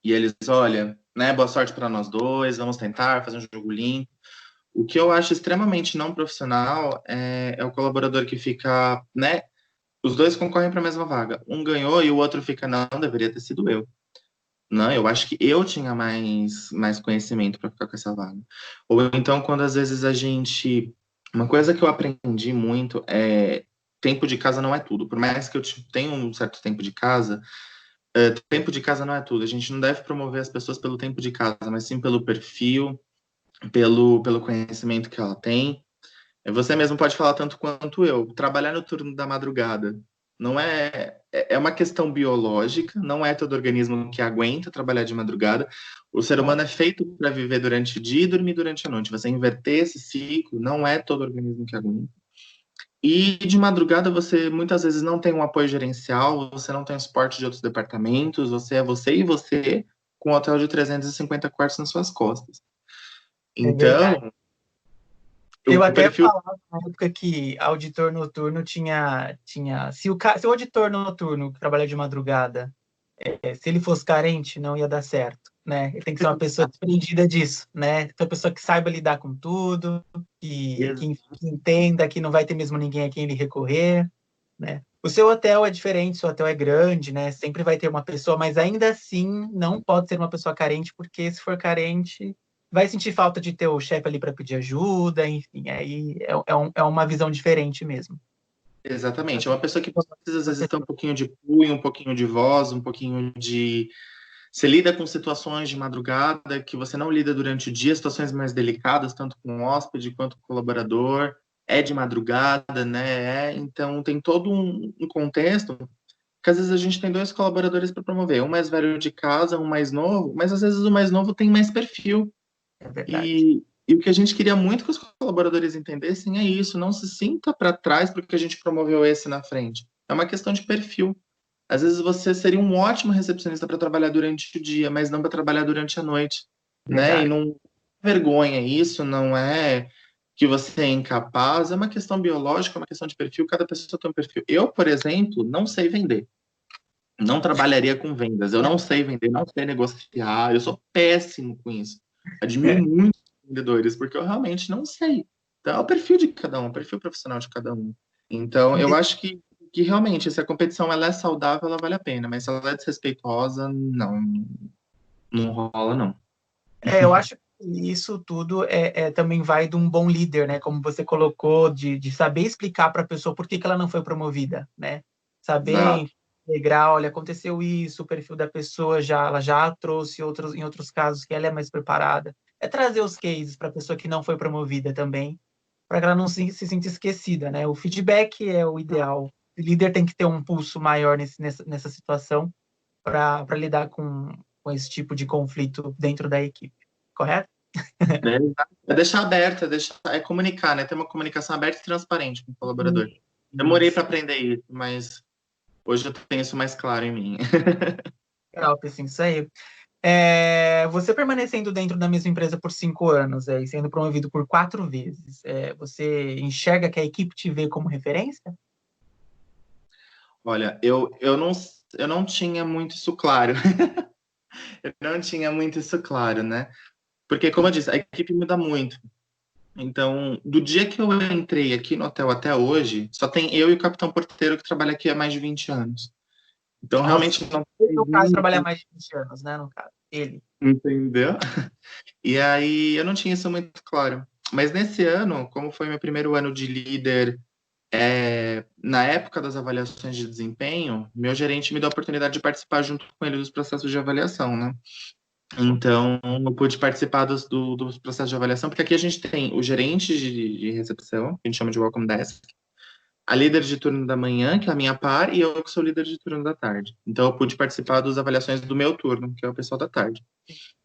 Speaker 2: E eles, olha, né, boa sorte para nós dois, vamos tentar fazer um jogo limpo. O que eu acho extremamente não profissional é o colaborador que fica, né, os dois concorrem para a mesma vaga. Um ganhou e o outro fica, não, deveria ter sido eu. Não, eu acho que eu tinha mais conhecimento para ficar com essa vaga. Ou então, quando às vezes a gente. Uma coisa que eu aprendi muito é tempo de casa não é tudo. Por mais que eu tenha um certo tempo de casa, tempo de casa não é tudo. A gente não deve promover as pessoas pelo tempo de casa, mas sim pelo perfil, pelo conhecimento que ela tem. Você mesmo pode falar tanto quanto eu. Trabalhar no turno da madrugada não é uma questão biológica, não é todo organismo que aguenta trabalhar de madrugada. O ser humano é feito para viver durante o dia e dormir durante a noite. Você inverter esse ciclo, não é todo organismo que aguenta. E de madrugada você muitas vezes não tem um apoio gerencial, você não tem suporte de outros departamentos, você é você e você com um hotel de 350 quartos nas suas costas.
Speaker 1: É verdade.
Speaker 2: Então,
Speaker 1: Eu
Speaker 2: o
Speaker 1: até
Speaker 2: perfil.
Speaker 1: falava na época que auditor noturno tinha se o auditor noturno que trabalha de madrugada, se ele fosse carente, não ia dar certo, né? Ele tem que ser uma pessoa desprendida disso, né? Uma pessoa que saiba lidar com tudo, que entenda que não vai ter mesmo ninguém a quem ele recorrer, né? O seu hotel é diferente, seu hotel é grande, né? Sempre vai ter uma pessoa, mas ainda assim não pode ser uma pessoa carente, porque se for carente, vai sentir falta de ter o chefe ali para pedir ajuda, enfim, aí é uma visão diferente mesmo.
Speaker 2: Exatamente. É uma pessoa que precisa, às vezes, ter um pouquinho de punho, um pouquinho de voz, um pouquinho de. Você lida com situações de madrugada que você não lida durante o dia, situações mais delicadas, tanto com o hóspede quanto com o colaborador. É de madrugada, né? Então, tem todo um contexto que às vezes a gente tem dois colaboradores para promover, um mais velho de casa, um mais novo, mas às vezes o mais novo tem mais perfil.
Speaker 1: É verdade.
Speaker 2: E o que a gente queria muito que os colaboradores entendessem é isso, não se sinta para trás porque a gente promoveu esse na frente. É uma questão de perfil. Às vezes você seria um ótimo recepcionista para trabalhar durante o dia, mas não para trabalhar durante a noite, né? E
Speaker 1: Verdade.
Speaker 2: não vergonha isso, não é que você é incapaz, é uma questão biológica, é uma questão de perfil, cada pessoa tem um perfil. Eu, por exemplo, não sei vender. Não trabalharia com vendas. Eu não sei vender, não sei negociar. Eu sou péssimo com isso. Admiro muito os vendedores, porque eu realmente não sei. Então, é o perfil de cada um, o perfil profissional de cada um. Então, eu acho que realmente, se a competição ela é saudável, ela vale a pena. Mas se ela é desrespeitosa, não rola, não.
Speaker 1: Eu acho que isso tudo também vai de um bom líder, né? Como você colocou, de saber explicar para a pessoa por que ela não foi promovida, né? Saber
Speaker 2: Exato.
Speaker 1: integrar, olha, aconteceu isso, o perfil da pessoa ela já trouxe em outros casos que ela é mais preparada. É trazer os cases para a pessoa que não foi promovida também, para que ela não se sinta esquecida, né? O feedback é o ideal. O líder tem que ter um pulso maior nessa situação para lidar com esse tipo de conflito dentro da equipe, correto?
Speaker 2: É deixar aberto, é comunicar, né? Ter uma comunicação aberta e transparente com o colaborador. Demorei
Speaker 1: Isso.
Speaker 2: para aprender isso, mas hoje eu tenho isso mais claro em mim.
Speaker 1: Legal, assim, isso aí. Você permanecendo dentro da mesma empresa por 5 anos, e sendo promovido por 4 vezes, você enxerga que a equipe te vê como referência?
Speaker 2: Olha, eu não tinha muito isso claro. Eu não tinha muito isso claro, né? Porque, como eu disse, a equipe muda muito. Então, do dia que eu entrei aqui no hotel até hoje, só tem eu e o capitão porteiro que trabalha aqui há mais de 20 anos. Então, realmente não tem
Speaker 1: No caso, trabalhar
Speaker 2: muito,
Speaker 1: mais de 20 anos, né, no caso. Ele.
Speaker 2: entendeu? E aí eu não tinha isso muito claro. Mas nesse ano, como foi meu primeiro ano de líder, na época das avaliações de desempenho, meu gerente me deu a oportunidade de participar junto com ele dos processos de avaliação, né? Então, eu pude participar dos processos de avaliação, porque aqui a gente tem o gerente de recepção, que a gente chama de Welcome Desk, a líder de turno da manhã, que é a minha par, e eu que sou líder de turno da tarde. Então, eu pude participar das avaliações do meu turno, que é o pessoal da tarde.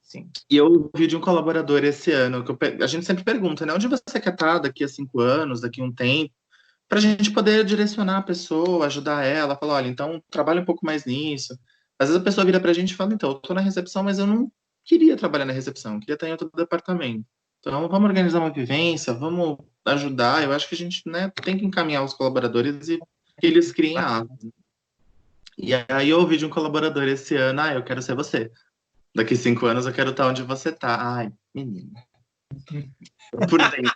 Speaker 1: Sim.
Speaker 2: E eu ouvi de um colaborador esse ano, a gente sempre pergunta, né? Onde você quer estar daqui a 5 anos, daqui a um tempo? Para a gente poder direcionar a pessoa, ajudar ela, falar, olha, então trabalha um pouco mais nisso. Às vezes a pessoa vira para a gente e fala, então, eu estou na recepção, mas eu não queria trabalhar na recepção, eu queria estar em outro departamento. Então, vamos organizar uma vivência, vamos ajudar. Eu acho que a gente, né, tem que encaminhar os colaboradores e que eles criem a asa. E aí eu ouvi de um colaborador esse ano, eu quero ser você. Daqui 5 anos eu quero estar onde você tá. Ai, menina. Por dentro.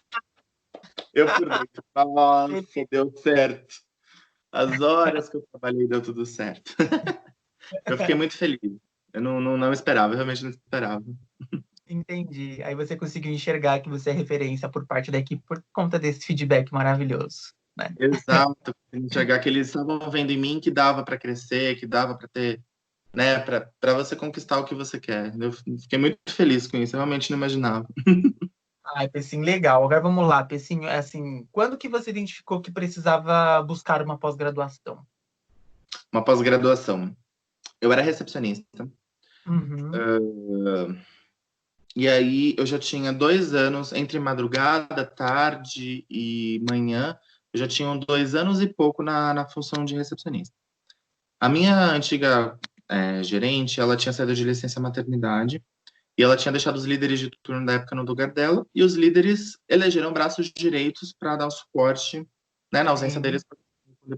Speaker 2: Eu por dentro. Nossa, deu certo. As horas que eu trabalhei deu tudo certo. Eu fiquei muito feliz. Eu não esperava, eu realmente não esperava.
Speaker 1: Entendi. Aí você conseguiu enxergar que você é referência por parte da equipe por conta desse feedback maravilhoso, né?
Speaker 2: Exato. Enxergar que eles estavam vendo em mim que dava para crescer, que dava para ter, né, para você conquistar o que você quer. Eu fiquei muito feliz com isso, eu realmente não imaginava.
Speaker 1: Ai, Pessinho, legal. Agora vamos lá, Pessinho, assim, quando que você identificou que precisava buscar uma pós-graduação?
Speaker 2: Uma pós-graduação. Eu era recepcionista.
Speaker 1: Uhum.
Speaker 2: E aí eu já tinha 2 anos, entre madrugada, tarde e manhã, eu já tinha 2 anos e pouco na função de recepcionista. A minha antiga gerente, ela tinha saído de licença maternidade e ela tinha deixado os líderes de turno da época no lugar dela, e os líderes elegeram braços direitos para dar o suporte, né, na ausência
Speaker 1: Sim.
Speaker 2: deles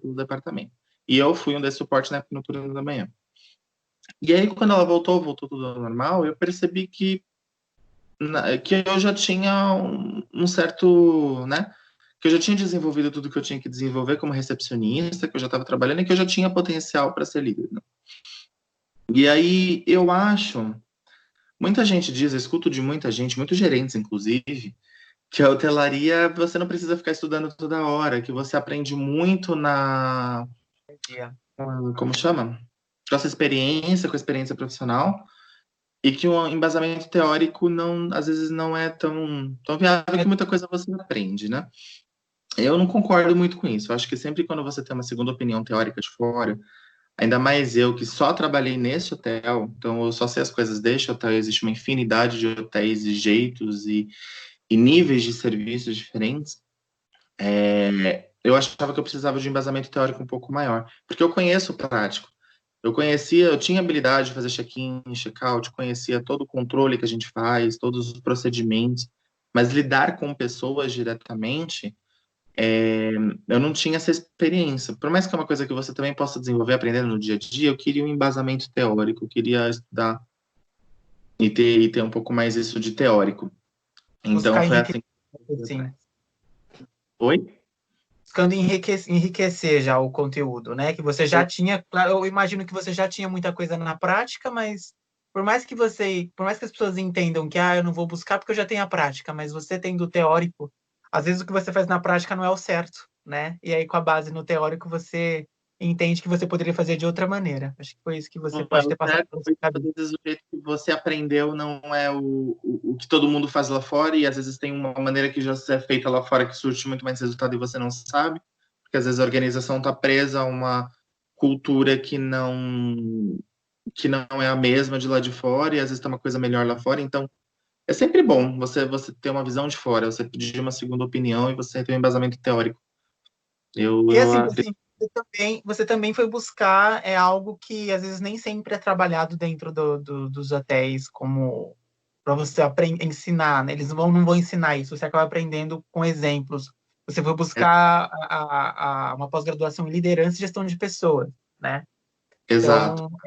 Speaker 2: pelo departamento. E eu fui um desse suporte na época no turno da manhã. E aí, quando ela voltou tudo ao normal, eu percebi que eu já tinha um certo, né? Que eu já tinha desenvolvido tudo que eu tinha que desenvolver como recepcionista, que eu já estava trabalhando e que eu já tinha potencial para ser líder, né? E aí eu acho, muita gente diz, eu escuto de muita gente, muitos gerentes inclusive, que a hotelaria você não precisa ficar estudando toda hora, que você aprende muito como chama? Com essa experiência, com a experiência profissional. E que um embasamento teórico não, às vezes não é tão viável, que muita coisa você aprende, né? Eu não concordo muito com isso. Eu acho que sempre quando você tem uma segunda opinião teórica de fora, ainda mais eu que só trabalhei nesse hotel, então eu só sei as coisas deste hotel, existe uma infinidade de hotéis e jeitos e níveis de serviços diferentes. Eu achava que eu precisava de um embasamento teórico um pouco maior, porque eu conheço o prático. Eu tinha habilidade de fazer check-in, check-out, conhecia todo o controle que a gente faz, todos os procedimentos, mas lidar com pessoas diretamente, eu não tinha essa experiência. Por mais que é uma coisa que você também possa desenvolver aprendendo no dia a dia, eu queria um embasamento teórico, eu queria estudar e ter um pouco mais isso de teórico. Então
Speaker 1: Buscar
Speaker 2: foi assim
Speaker 1: enriquecer,
Speaker 2: que eu fui
Speaker 1: assim.
Speaker 2: atrás. Oi?
Speaker 1: Buscando enriquecer já o conteúdo, né? Que você já tinha, claro, eu imagino que você já tinha muita coisa na prática, mas por mais que as pessoas entendam que eu não vou buscar porque eu já tenho a prática, mas você tendo o teórico, às vezes o que você faz na prática não é o certo, né? E aí com a base no teórico você entende que você poderia fazer de outra maneira. Acho que foi isso que você
Speaker 2: Não é
Speaker 1: pode
Speaker 2: o
Speaker 1: ter passado
Speaker 2: certo,
Speaker 1: pela sua
Speaker 2: porque às
Speaker 1: cabeça.
Speaker 2: vezes o jeito que você aprendeu não é o que todo mundo faz lá fora, e às vezes tem uma maneira que já é feita lá fora que surte muito mais resultado e você não sabe, porque às vezes a organização está presa a uma cultura que não. que não é a mesma de lá de fora, e às vezes tem uma coisa melhor lá fora, então é sempre bom você ter uma visão de fora, você pedir uma segunda opinião e você ter um embasamento teórico.
Speaker 1: E
Speaker 2: Eu
Speaker 1: assim,
Speaker 2: acredito.
Speaker 1: assim, você também foi buscar algo que às vezes nem sempre é trabalhado dentro dos hotéis, como para você ensinar, né? Eles não vão ensinar isso, você acaba aprendendo com exemplos. Você foi buscar uma pós-graduação em liderança e gestão de pessoas, né?
Speaker 2: Exato,
Speaker 1: Então,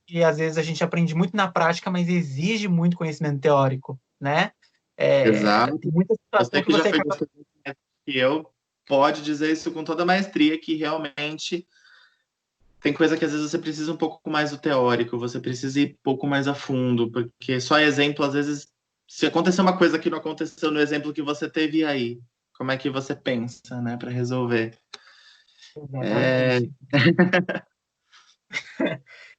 Speaker 1: e às vezes a gente aprende muito na prática, mas exige muito conhecimento teórico, né? Tem
Speaker 2: exato.
Speaker 1: muita situação
Speaker 2: Você
Speaker 1: que
Speaker 2: que já
Speaker 1: você
Speaker 2: fez
Speaker 1: acaba.
Speaker 2: esse conhecimento que eu, pode dizer isso com toda a maestria, que realmente tem coisa que às vezes você precisa um pouco mais do teórico, você precisa ir um pouco mais a fundo, porque só exemplo, às vezes, se acontecer uma coisa que não aconteceu no exemplo que você teve e aí, como é que você pensa, né, para resolver? É,
Speaker 1: Exatamente.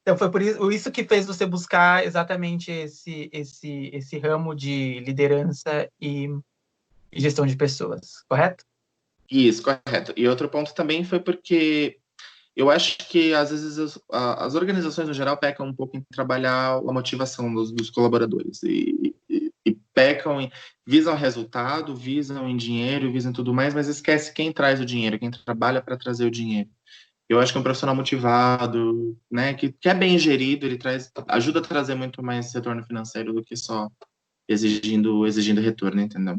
Speaker 1: Então foi por isso que fez você buscar exatamente esse ramo de liderança e gestão de pessoas, correto?
Speaker 2: isso, correto. E outro ponto também foi porque eu acho que às vezes as organizações no geral pecam um pouco em trabalhar a motivação dos colaboradores e pecam em visam resultado, visam em dinheiro, visam tudo mais, mas esquece quem traz o dinheiro, quem trabalha para trazer o dinheiro. Eu acho que um profissional motivado, né, que é bem gerido, ele ajuda a trazer muito mais retorno financeiro do que só exigindo retorno, entendeu?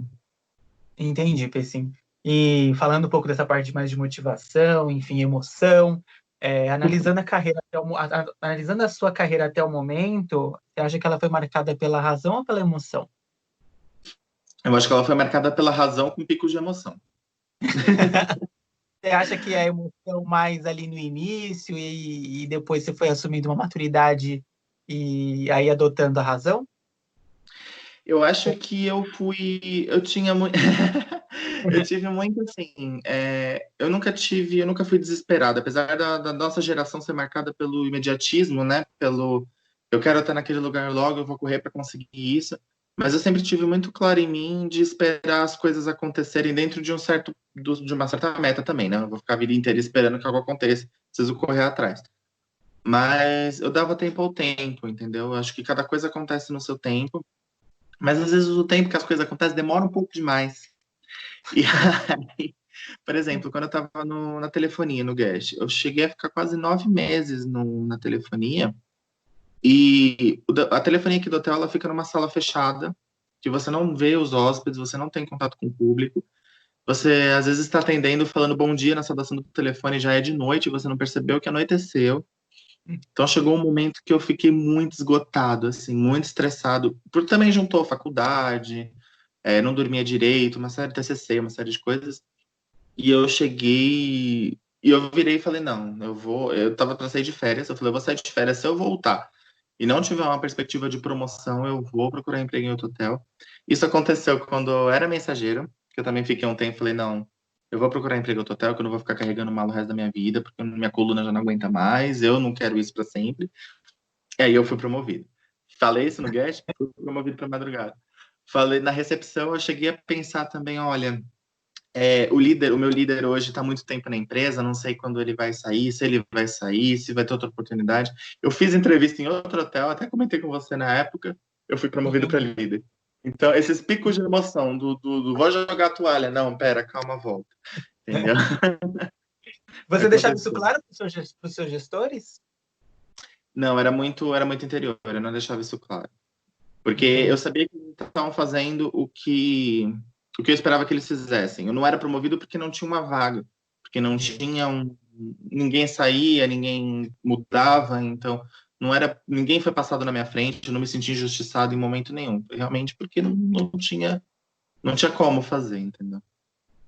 Speaker 1: Entendi, Pessim. E falando um pouco dessa parte mais de motivação, enfim, emoção, analisando a carreira analisando a sua carreira até o momento, você acha que ela foi marcada pela razão ou pela emoção?
Speaker 2: Eu acho que ela foi marcada pela razão com picos de emoção.
Speaker 1: Você acha que a emoção mais ali no início e depois você foi assumindo uma maturidade e aí adotando a razão?
Speaker 2: Eu acho que eu tinha muito, eu tive muito assim, eu nunca fui desesperado, apesar da nossa geração ser marcada pelo imediatismo, né, eu quero estar naquele lugar logo, eu vou correr para conseguir isso, mas eu sempre tive muito claro em mim de esperar as coisas acontecerem dentro de de uma certa meta também, né, eu não vou ficar a vida inteira esperando que algo aconteça, preciso correr atrás. Mas eu dava tempo ao tempo, entendeu? Eu acho que cada coisa acontece no seu tempo. Mas às vezes o tempo que as coisas acontecem demora um pouco demais. E aí, por exemplo, quando eu estava na telefonia, no Guest, eu cheguei a ficar quase 9 meses na telefonia. E a telefonia aqui do hotel, ela fica numa sala fechada, que você não vê os hóspedes, você não tem contato com o público. Você às vezes está atendendo, falando bom dia na saudação do telefone, já é de noite, você não percebeu que anoiteceu. Então chegou um momento que eu fiquei muito esgotado, assim, muito estressado, porque também juntou faculdade, não dormia direito, uma série de TCC, uma série de coisas. E eu cheguei e eu virei e falei, não, eu tava para sair de férias, eu falei, eu vou sair de férias se eu voltar e não tiver uma perspectiva de promoção, eu vou procurar emprego em outro hotel. Isso aconteceu quando eu era mensageiro, que eu também fiquei um tempo, falei, não, eu vou procurar emprego em outro hotel, que eu não vou ficar carregando mala o resto da minha vida, porque minha coluna já não aguenta mais, eu não quero isso para sempre. E aí eu fui promovido. Falei isso no Guest, fui promovido para madrugada. Falei na recepção, eu cheguei a pensar também, olha, o meu líder hoje está muito tempo na empresa, não sei quando ele vai sair, se ele vai sair, se vai ter outra oportunidade. Eu fiz entrevista em outro hotel, até comentei com você na época, eu fui promovido para
Speaker 1: Entendi.
Speaker 2: líder. Então, esses picos de emoção do vou jogar a toalha, não, pera, calma, volta. Entendeu?
Speaker 1: Você deixava isso
Speaker 2: Aconteceu.
Speaker 1: claro para os seus gestores?
Speaker 2: Não, era muito interior, eu não deixava isso claro. Porque eu
Speaker 1: Entendi.
Speaker 2: sabia que eles estavam fazendo o que eu esperava que eles fizessem. Eu não era promovido porque não tinha uma vaga, porque não tinha ninguém saía, ninguém mudava, então ninguém foi passado na minha frente, eu não me senti injustiçado em momento nenhum, realmente porque não tinha como fazer, entendeu?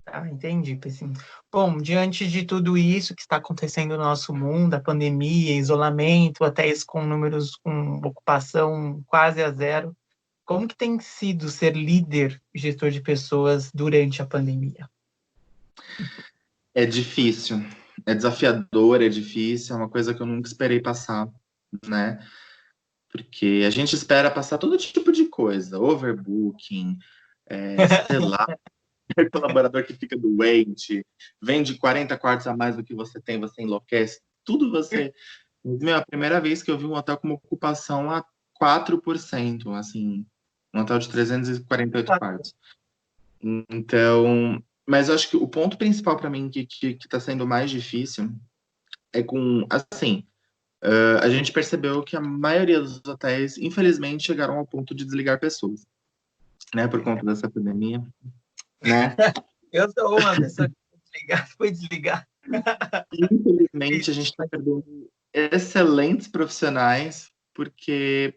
Speaker 1: Ah, entendi, assim. Bom, diante de tudo isso que está acontecendo no nosso mundo, a pandemia, isolamento, hotéis com números com ocupação quase a zero, como que tem sido ser líder e gestor de pessoas durante a pandemia?
Speaker 2: É difícil, é desafiador, é difícil, é uma coisa que eu nunca esperei passar, né? Porque a gente espera passar todo tipo de coisa, overbooking, sei lá, colaborador que fica doente, vende 40 quartos a mais do que você tem, você enlouquece. Tudo você Meu, a primeira vez que eu vi um hotel com uma ocupação a 4%, assim, um hotel de 348 quartos. Então, mas eu acho que o ponto principal para mim que tá sendo mais difícil é com, assim, a gente percebeu que a maioria dos hotéis, infelizmente, chegaram ao ponto de desligar pessoas, né, por conta dessa pandemia, né?
Speaker 1: Eu sou uma pessoa que foi desligar.
Speaker 2: Infelizmente, a gente está perdendo excelentes profissionais, porque,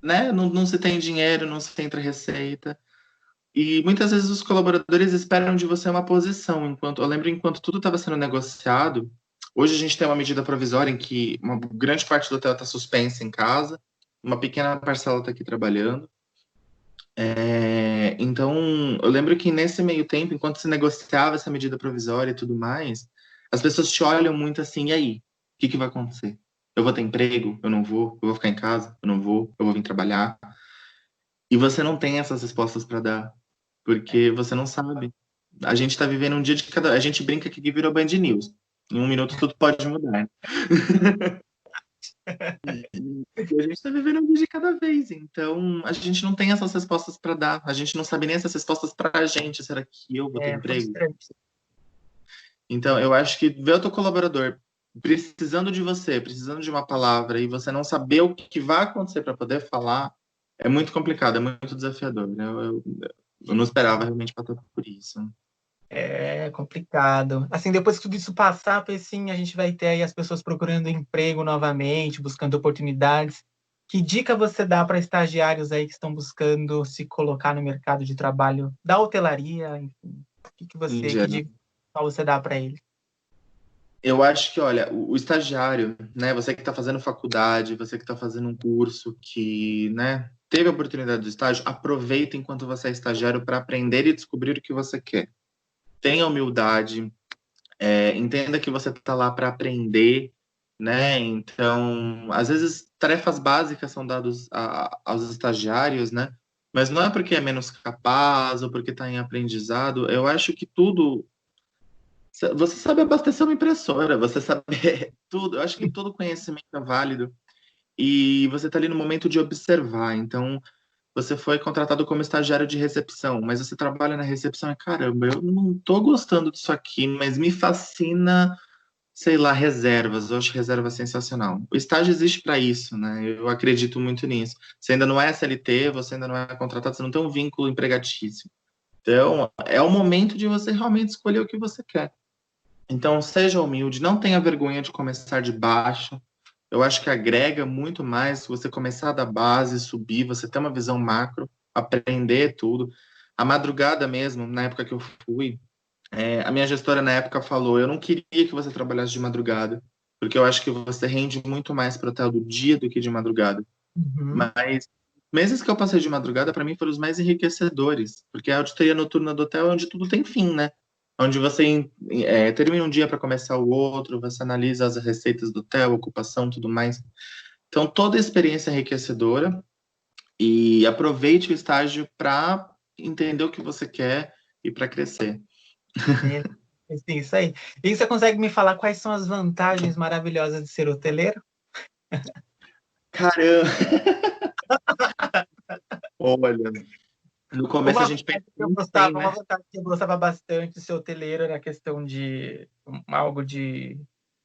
Speaker 2: né, não se tem dinheiro, não se tem receita. E muitas vezes os colaboradores esperam de você uma posição. Eu lembro enquanto tudo estava sendo negociado, hoje a gente tem uma medida provisória em que uma grande parte do hotel está suspensa em casa, uma pequena parcela está aqui trabalhando. Então, eu lembro que nesse meio tempo, enquanto se negociava essa medida provisória e tudo mais, as pessoas te olham muito assim, e aí? O que vai acontecer? Eu vou ter emprego? Eu não vou? Eu vou ficar em casa? Eu não vou? Eu vou vir trabalhar? E você não tem essas respostas para dar, porque você não sabe. A gente está vivendo um dia de cada. A gente brinca que virou Band News. Em um minuto tudo pode mudar. E a gente está vivendo um dia de cada vez. Então, a gente não tem essas respostas para dar. A gente não sabe nem essas respostas para a gente. Será que eu vou ter
Speaker 1: É
Speaker 2: emprego?
Speaker 1: frustrante.
Speaker 2: Então, eu acho que ver o teu colaborador precisando de você, precisando de uma palavra, e você não saber o que vai acontecer para poder falar, é muito complicado, é muito desafiador. Né? Eu não esperava realmente passar por isso.
Speaker 1: É complicado. Assim, depois que tudo isso passar, assim, a gente vai ter aí as pessoas procurando emprego novamente, buscando oportunidades. Que dica você dá para estagiários aí que estão buscando se colocar no mercado de trabalho da hotelaria? Enfim,
Speaker 2: Em
Speaker 1: que
Speaker 2: geral.
Speaker 1: dica você dá para eles?
Speaker 2: Eu acho que, olha, o estagiário, né, você que está fazendo faculdade, você que está fazendo um curso que, né, teve a oportunidade do estágio, aproveita enquanto você é estagiário para aprender e descobrir o que você quer. Tenha humildade, entenda que você está lá para aprender, né? Então, às vezes tarefas básicas são dadas aos estagiários, né? Mas não é porque é menos capaz ou porque está em aprendizado. Eu acho que tudo você sabe abastecer uma impressora, você sabe tudo. Eu acho que todo conhecimento é válido e você está ali no momento de observar. Então, você foi contratado como estagiário de recepção, mas você trabalha na recepção e caramba, eu não estou gostando disso aqui, mas me fascina, sei lá, reservas. Eu acho reserva sensacional. O estágio existe para isso, né? Eu acredito muito nisso. Você ainda não é SLT, você ainda não é contratado, você não tem um vínculo empregatício. Então, é o momento de você realmente escolher o que você quer. Então, seja humilde, não tenha vergonha de começar de baixo. Eu acho que agrega muito mais se você começar da base, subir, você ter uma visão macro, aprender tudo. A madrugada mesmo, na época que eu fui, a minha gestora na época falou: eu não queria que você trabalhasse de madrugada, porque eu acho que você rende muito mais para o hotel do dia do que de madrugada.
Speaker 1: Uhum.
Speaker 2: Mas meses que eu passei de madrugada, para mim, foram os mais enriquecedores, porque a auditoria noturna do hotel é onde tudo tem fim, né? Onde você termina um dia para começar o outro, você analisa as receitas do hotel, ocupação, tudo mais. Então, toda a experiência é enriquecedora e aproveite o estágio para entender o que você quer e para crescer.
Speaker 1: Beleza. Sim, isso aí. E você consegue me falar quais são as vantagens maravilhosas de ser hoteleiro?
Speaker 2: Caramba! Olha, no começo a gente pensa que não tem,
Speaker 1: Uma
Speaker 2: né?
Speaker 1: vantagem que eu gostava bastante de ser hoteleiro era a questão de algo de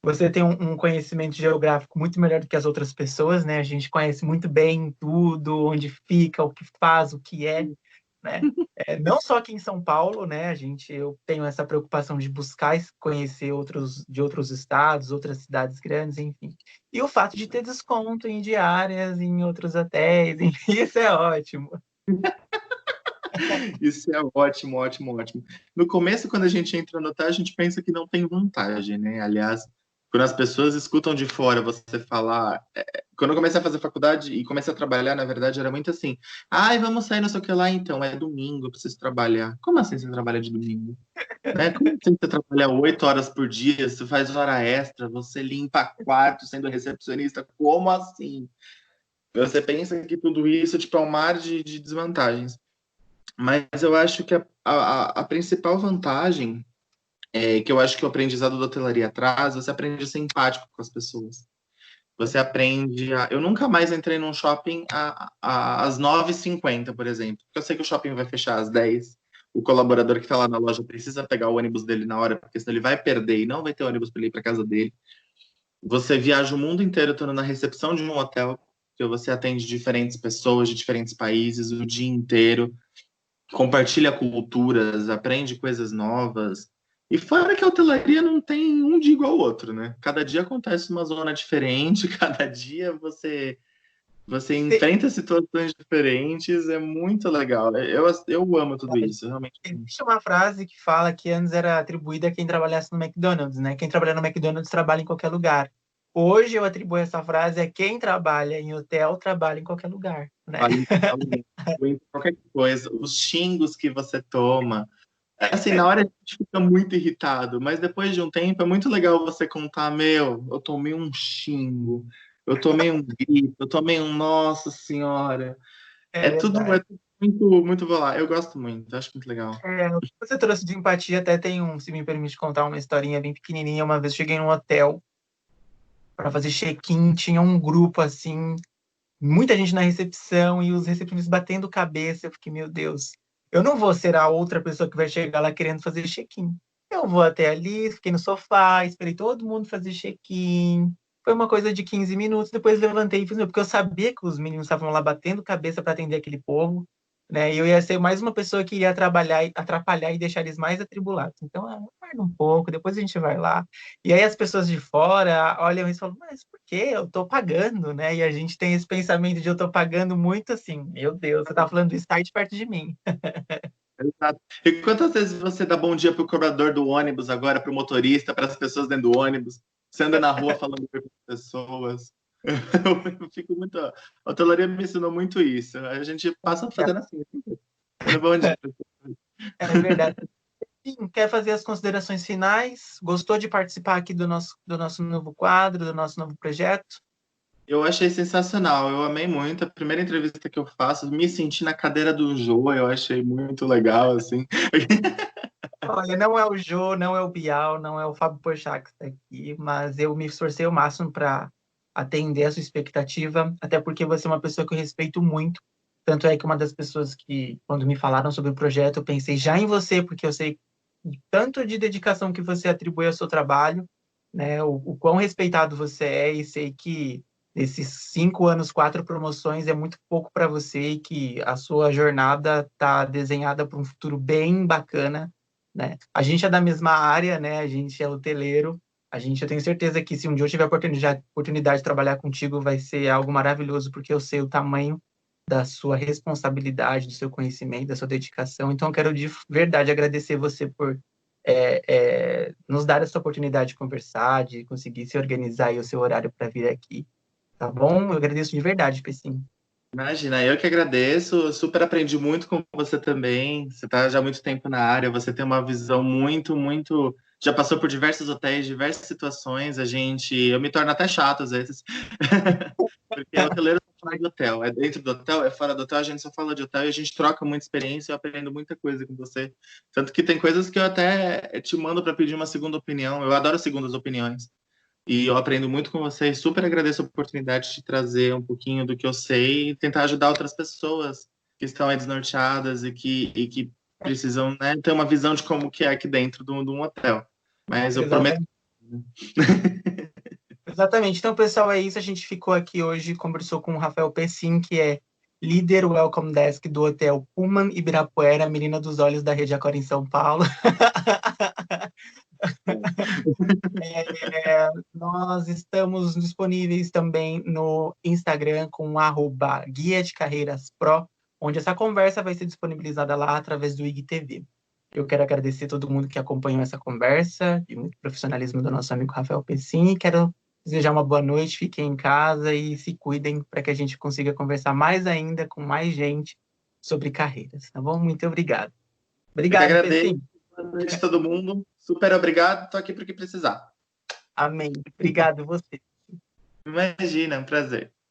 Speaker 1: você tem um conhecimento geográfico muito melhor do que as outras pessoas, né? A gente conhece muito bem tudo, onde fica, o que faz, o que é, né? Não só aqui em São Paulo, né? Eu tenho essa preocupação de buscar conhecer outros estados, outras cidades grandes, enfim. E o fato de ter desconto em diárias, em outros hotéis, enfim, isso é ótimo.
Speaker 2: Isso é ótimo, ótimo, ótimo. No começo, quando a gente entra no hotel, a gente pensa que não tem vantagem, né? Aliás, quando as pessoas escutam de fora você falar. Quando eu comecei a fazer faculdade e comecei a trabalhar, na verdade, era muito assim: ai, vamos sair, não sei o que lá, então, é domingo, eu preciso trabalhar. Como assim você trabalha de domingo? Né? Como assim você trabalha 8 horas por dia, você faz hora extra, você limpa quarto sendo recepcionista? Como assim? Você pensa que tudo isso tipo, é um mar de desvantagens. Mas eu acho que a principal vantagem é que eu acho que o aprendizado da hotelaria traz, você aprende a ser empático com as pessoas. Você aprende a... Eu nunca mais entrei num shopping às 9h50, por exemplo. Porque eu sei que o shopping vai fechar às 10. O colaborador que está lá na loja precisa pegar o ônibus dele na hora, porque senão ele vai perder e não vai ter ônibus para ele ir para casa dele. Você viaja o mundo inteiro estando na recepção de um hotel, que você atende diferentes pessoas de diferentes países o dia inteiro, compartilha culturas, aprende coisas novas. E fora que a hotelaria não tem um dia igual ao outro, né? Cada dia acontece uma zona diferente, cada dia você enfrenta situações diferentes, é muito legal. Eu amo tudo isso, realmente.
Speaker 1: Existe uma frase que fala que antes era atribuída a quem trabalhasse no McDonald's, né? Quem trabalha no McDonald's trabalha em qualquer lugar. Hoje eu atribuo essa frase a quem trabalha em hotel trabalha em qualquer lugar, né?
Speaker 2: Vale qualquer coisa, os xingos que você toma. Assim, na hora a gente fica muito irritado, mas depois de um tempo é muito legal você contar, meu, eu tomei um xingo, eu tomei um grito, eu tomei um nossa senhora.
Speaker 1: É verdade.
Speaker 2: Tudo muito, muito volátil. Eu gosto muito, acho muito legal.
Speaker 1: O que você trouxe de empatia até tem se me permite contar uma historinha bem pequenininha. Uma vez eu cheguei num hotel para fazer check-in, tinha um grupo assim, muita gente na recepção e os recepcionistas batendo cabeça. Eu fiquei, meu Deus, eu não vou ser a outra pessoa que vai chegar lá querendo fazer check-in. Eu vou até ali, fiquei no sofá, esperei todo mundo fazer check-in. Foi uma coisa de 15 minutos, depois levantei e fiz meu, porque eu sabia que os meninos estavam lá batendo cabeça para atender aquele povo, né? E eu ia ser mais uma pessoa que ia trabalhar, atrapalhar e deixar eles mais atribulados. Então, aguarda um pouco, depois a gente vai lá. E aí as pessoas de fora olham e falam, mas por quê? Eu tô pagando, né? E a gente tem esse pensamento de eu tô pagando muito assim, meu Deus, você tá falando isso, sai de perto de mim.
Speaker 2: Exato. E quantas vezes você dá bom dia pro cobrador do ônibus agora, pro motorista, para as pessoas dentro do ônibus? Você anda na rua falando com as pessoas. Eu fico muito. A hotelaria me ensinou muito isso. A gente passa fazendo assim. Dando bom dia.
Speaker 1: É verdade. Sim, quer fazer as considerações finais? Gostou de participar aqui do nosso novo quadro, do nosso novo projeto?
Speaker 2: Eu achei sensacional, eu amei muito. A primeira entrevista que eu faço, me senti na cadeira do Jô, eu achei muito legal, assim.
Speaker 1: Olha, não é o Jô, não é o Bial, não é o Fábio Porchat que está aqui, mas eu me esforcei ao máximo para atender a sua expectativa, até porque você é uma pessoa que eu respeito muito. Tanto é que uma das pessoas que, quando me falaram sobre o projeto, eu pensei já em você, porque eu sei o tanto de dedicação que você atribui ao seu trabalho, né? O quão respeitado você é, e sei que esses 5 anos, 4 promoções é muito pouco para você e que a sua jornada está desenhada para um futuro bem bacana, né? A gente é da mesma área, né? A gente é hoteleiro. Eu tenho certeza que se um dia eu tiver a oportunidade de trabalhar contigo, vai ser algo maravilhoso, porque eu sei o tamanho da sua responsabilidade, do seu conhecimento, da sua dedicação. Então, eu quero de verdade agradecer você por nos dar essa oportunidade de conversar, de conseguir se organizar aí o seu horário para vir aqui, tá bom? Eu agradeço de verdade, Pessim.
Speaker 2: Imagina, eu que agradeço, super aprendi muito com você também. Você está já há muito tempo na área, você tem uma visão muito, muito. Já passou por diversos hotéis, diversas situações. Eu me torno até chato às vezes, porque é hoteleiro só fala de hotel, é dentro do hotel, é fora do hotel, a gente só fala de hotel e a gente troca muita experiência. Eu aprendo muita coisa com você. Tanto que tem coisas que eu até te mando para pedir uma segunda opinião. Eu adoro segundas opiniões. E eu aprendo muito com vocês. Super agradeço a oportunidade de trazer um pouquinho do que eu sei e tentar ajudar outras pessoas que estão aí desnorteadas e que precisam, né, ter uma visão de como que é aqui dentro de um hotel. Mas eu prometo.
Speaker 1: Exatamente. Exatamente. Então, pessoal, é isso. A gente ficou aqui hoje, conversou com o Rafael Pessim, que é líder Welcome Desk do Hotel Pullman Ibirapuera, menina dos olhos da Rede Accor em São Paulo. Nós estamos disponíveis também no Instagram com @Guia de Carreiras Pro, onde essa conversa vai ser disponibilizada lá através do IGTV. Eu quero agradecer a todo mundo que acompanhou essa conversa, e muito profissionalismo do nosso amigo Rafael Pessim. Quero desejar uma boa noite, fiquem em casa e se cuidem para que a gente consiga conversar mais ainda com mais gente sobre carreiras, tá bom? Muito obrigado.
Speaker 2: Eu que
Speaker 1: Obrigado,
Speaker 2: agradeço.
Speaker 1: Pessim.
Speaker 2: Boa noite a todo mundo. Super obrigado. Estou aqui para o que precisar.
Speaker 1: Amém. Obrigado você.
Speaker 2: Imagina, é um prazer.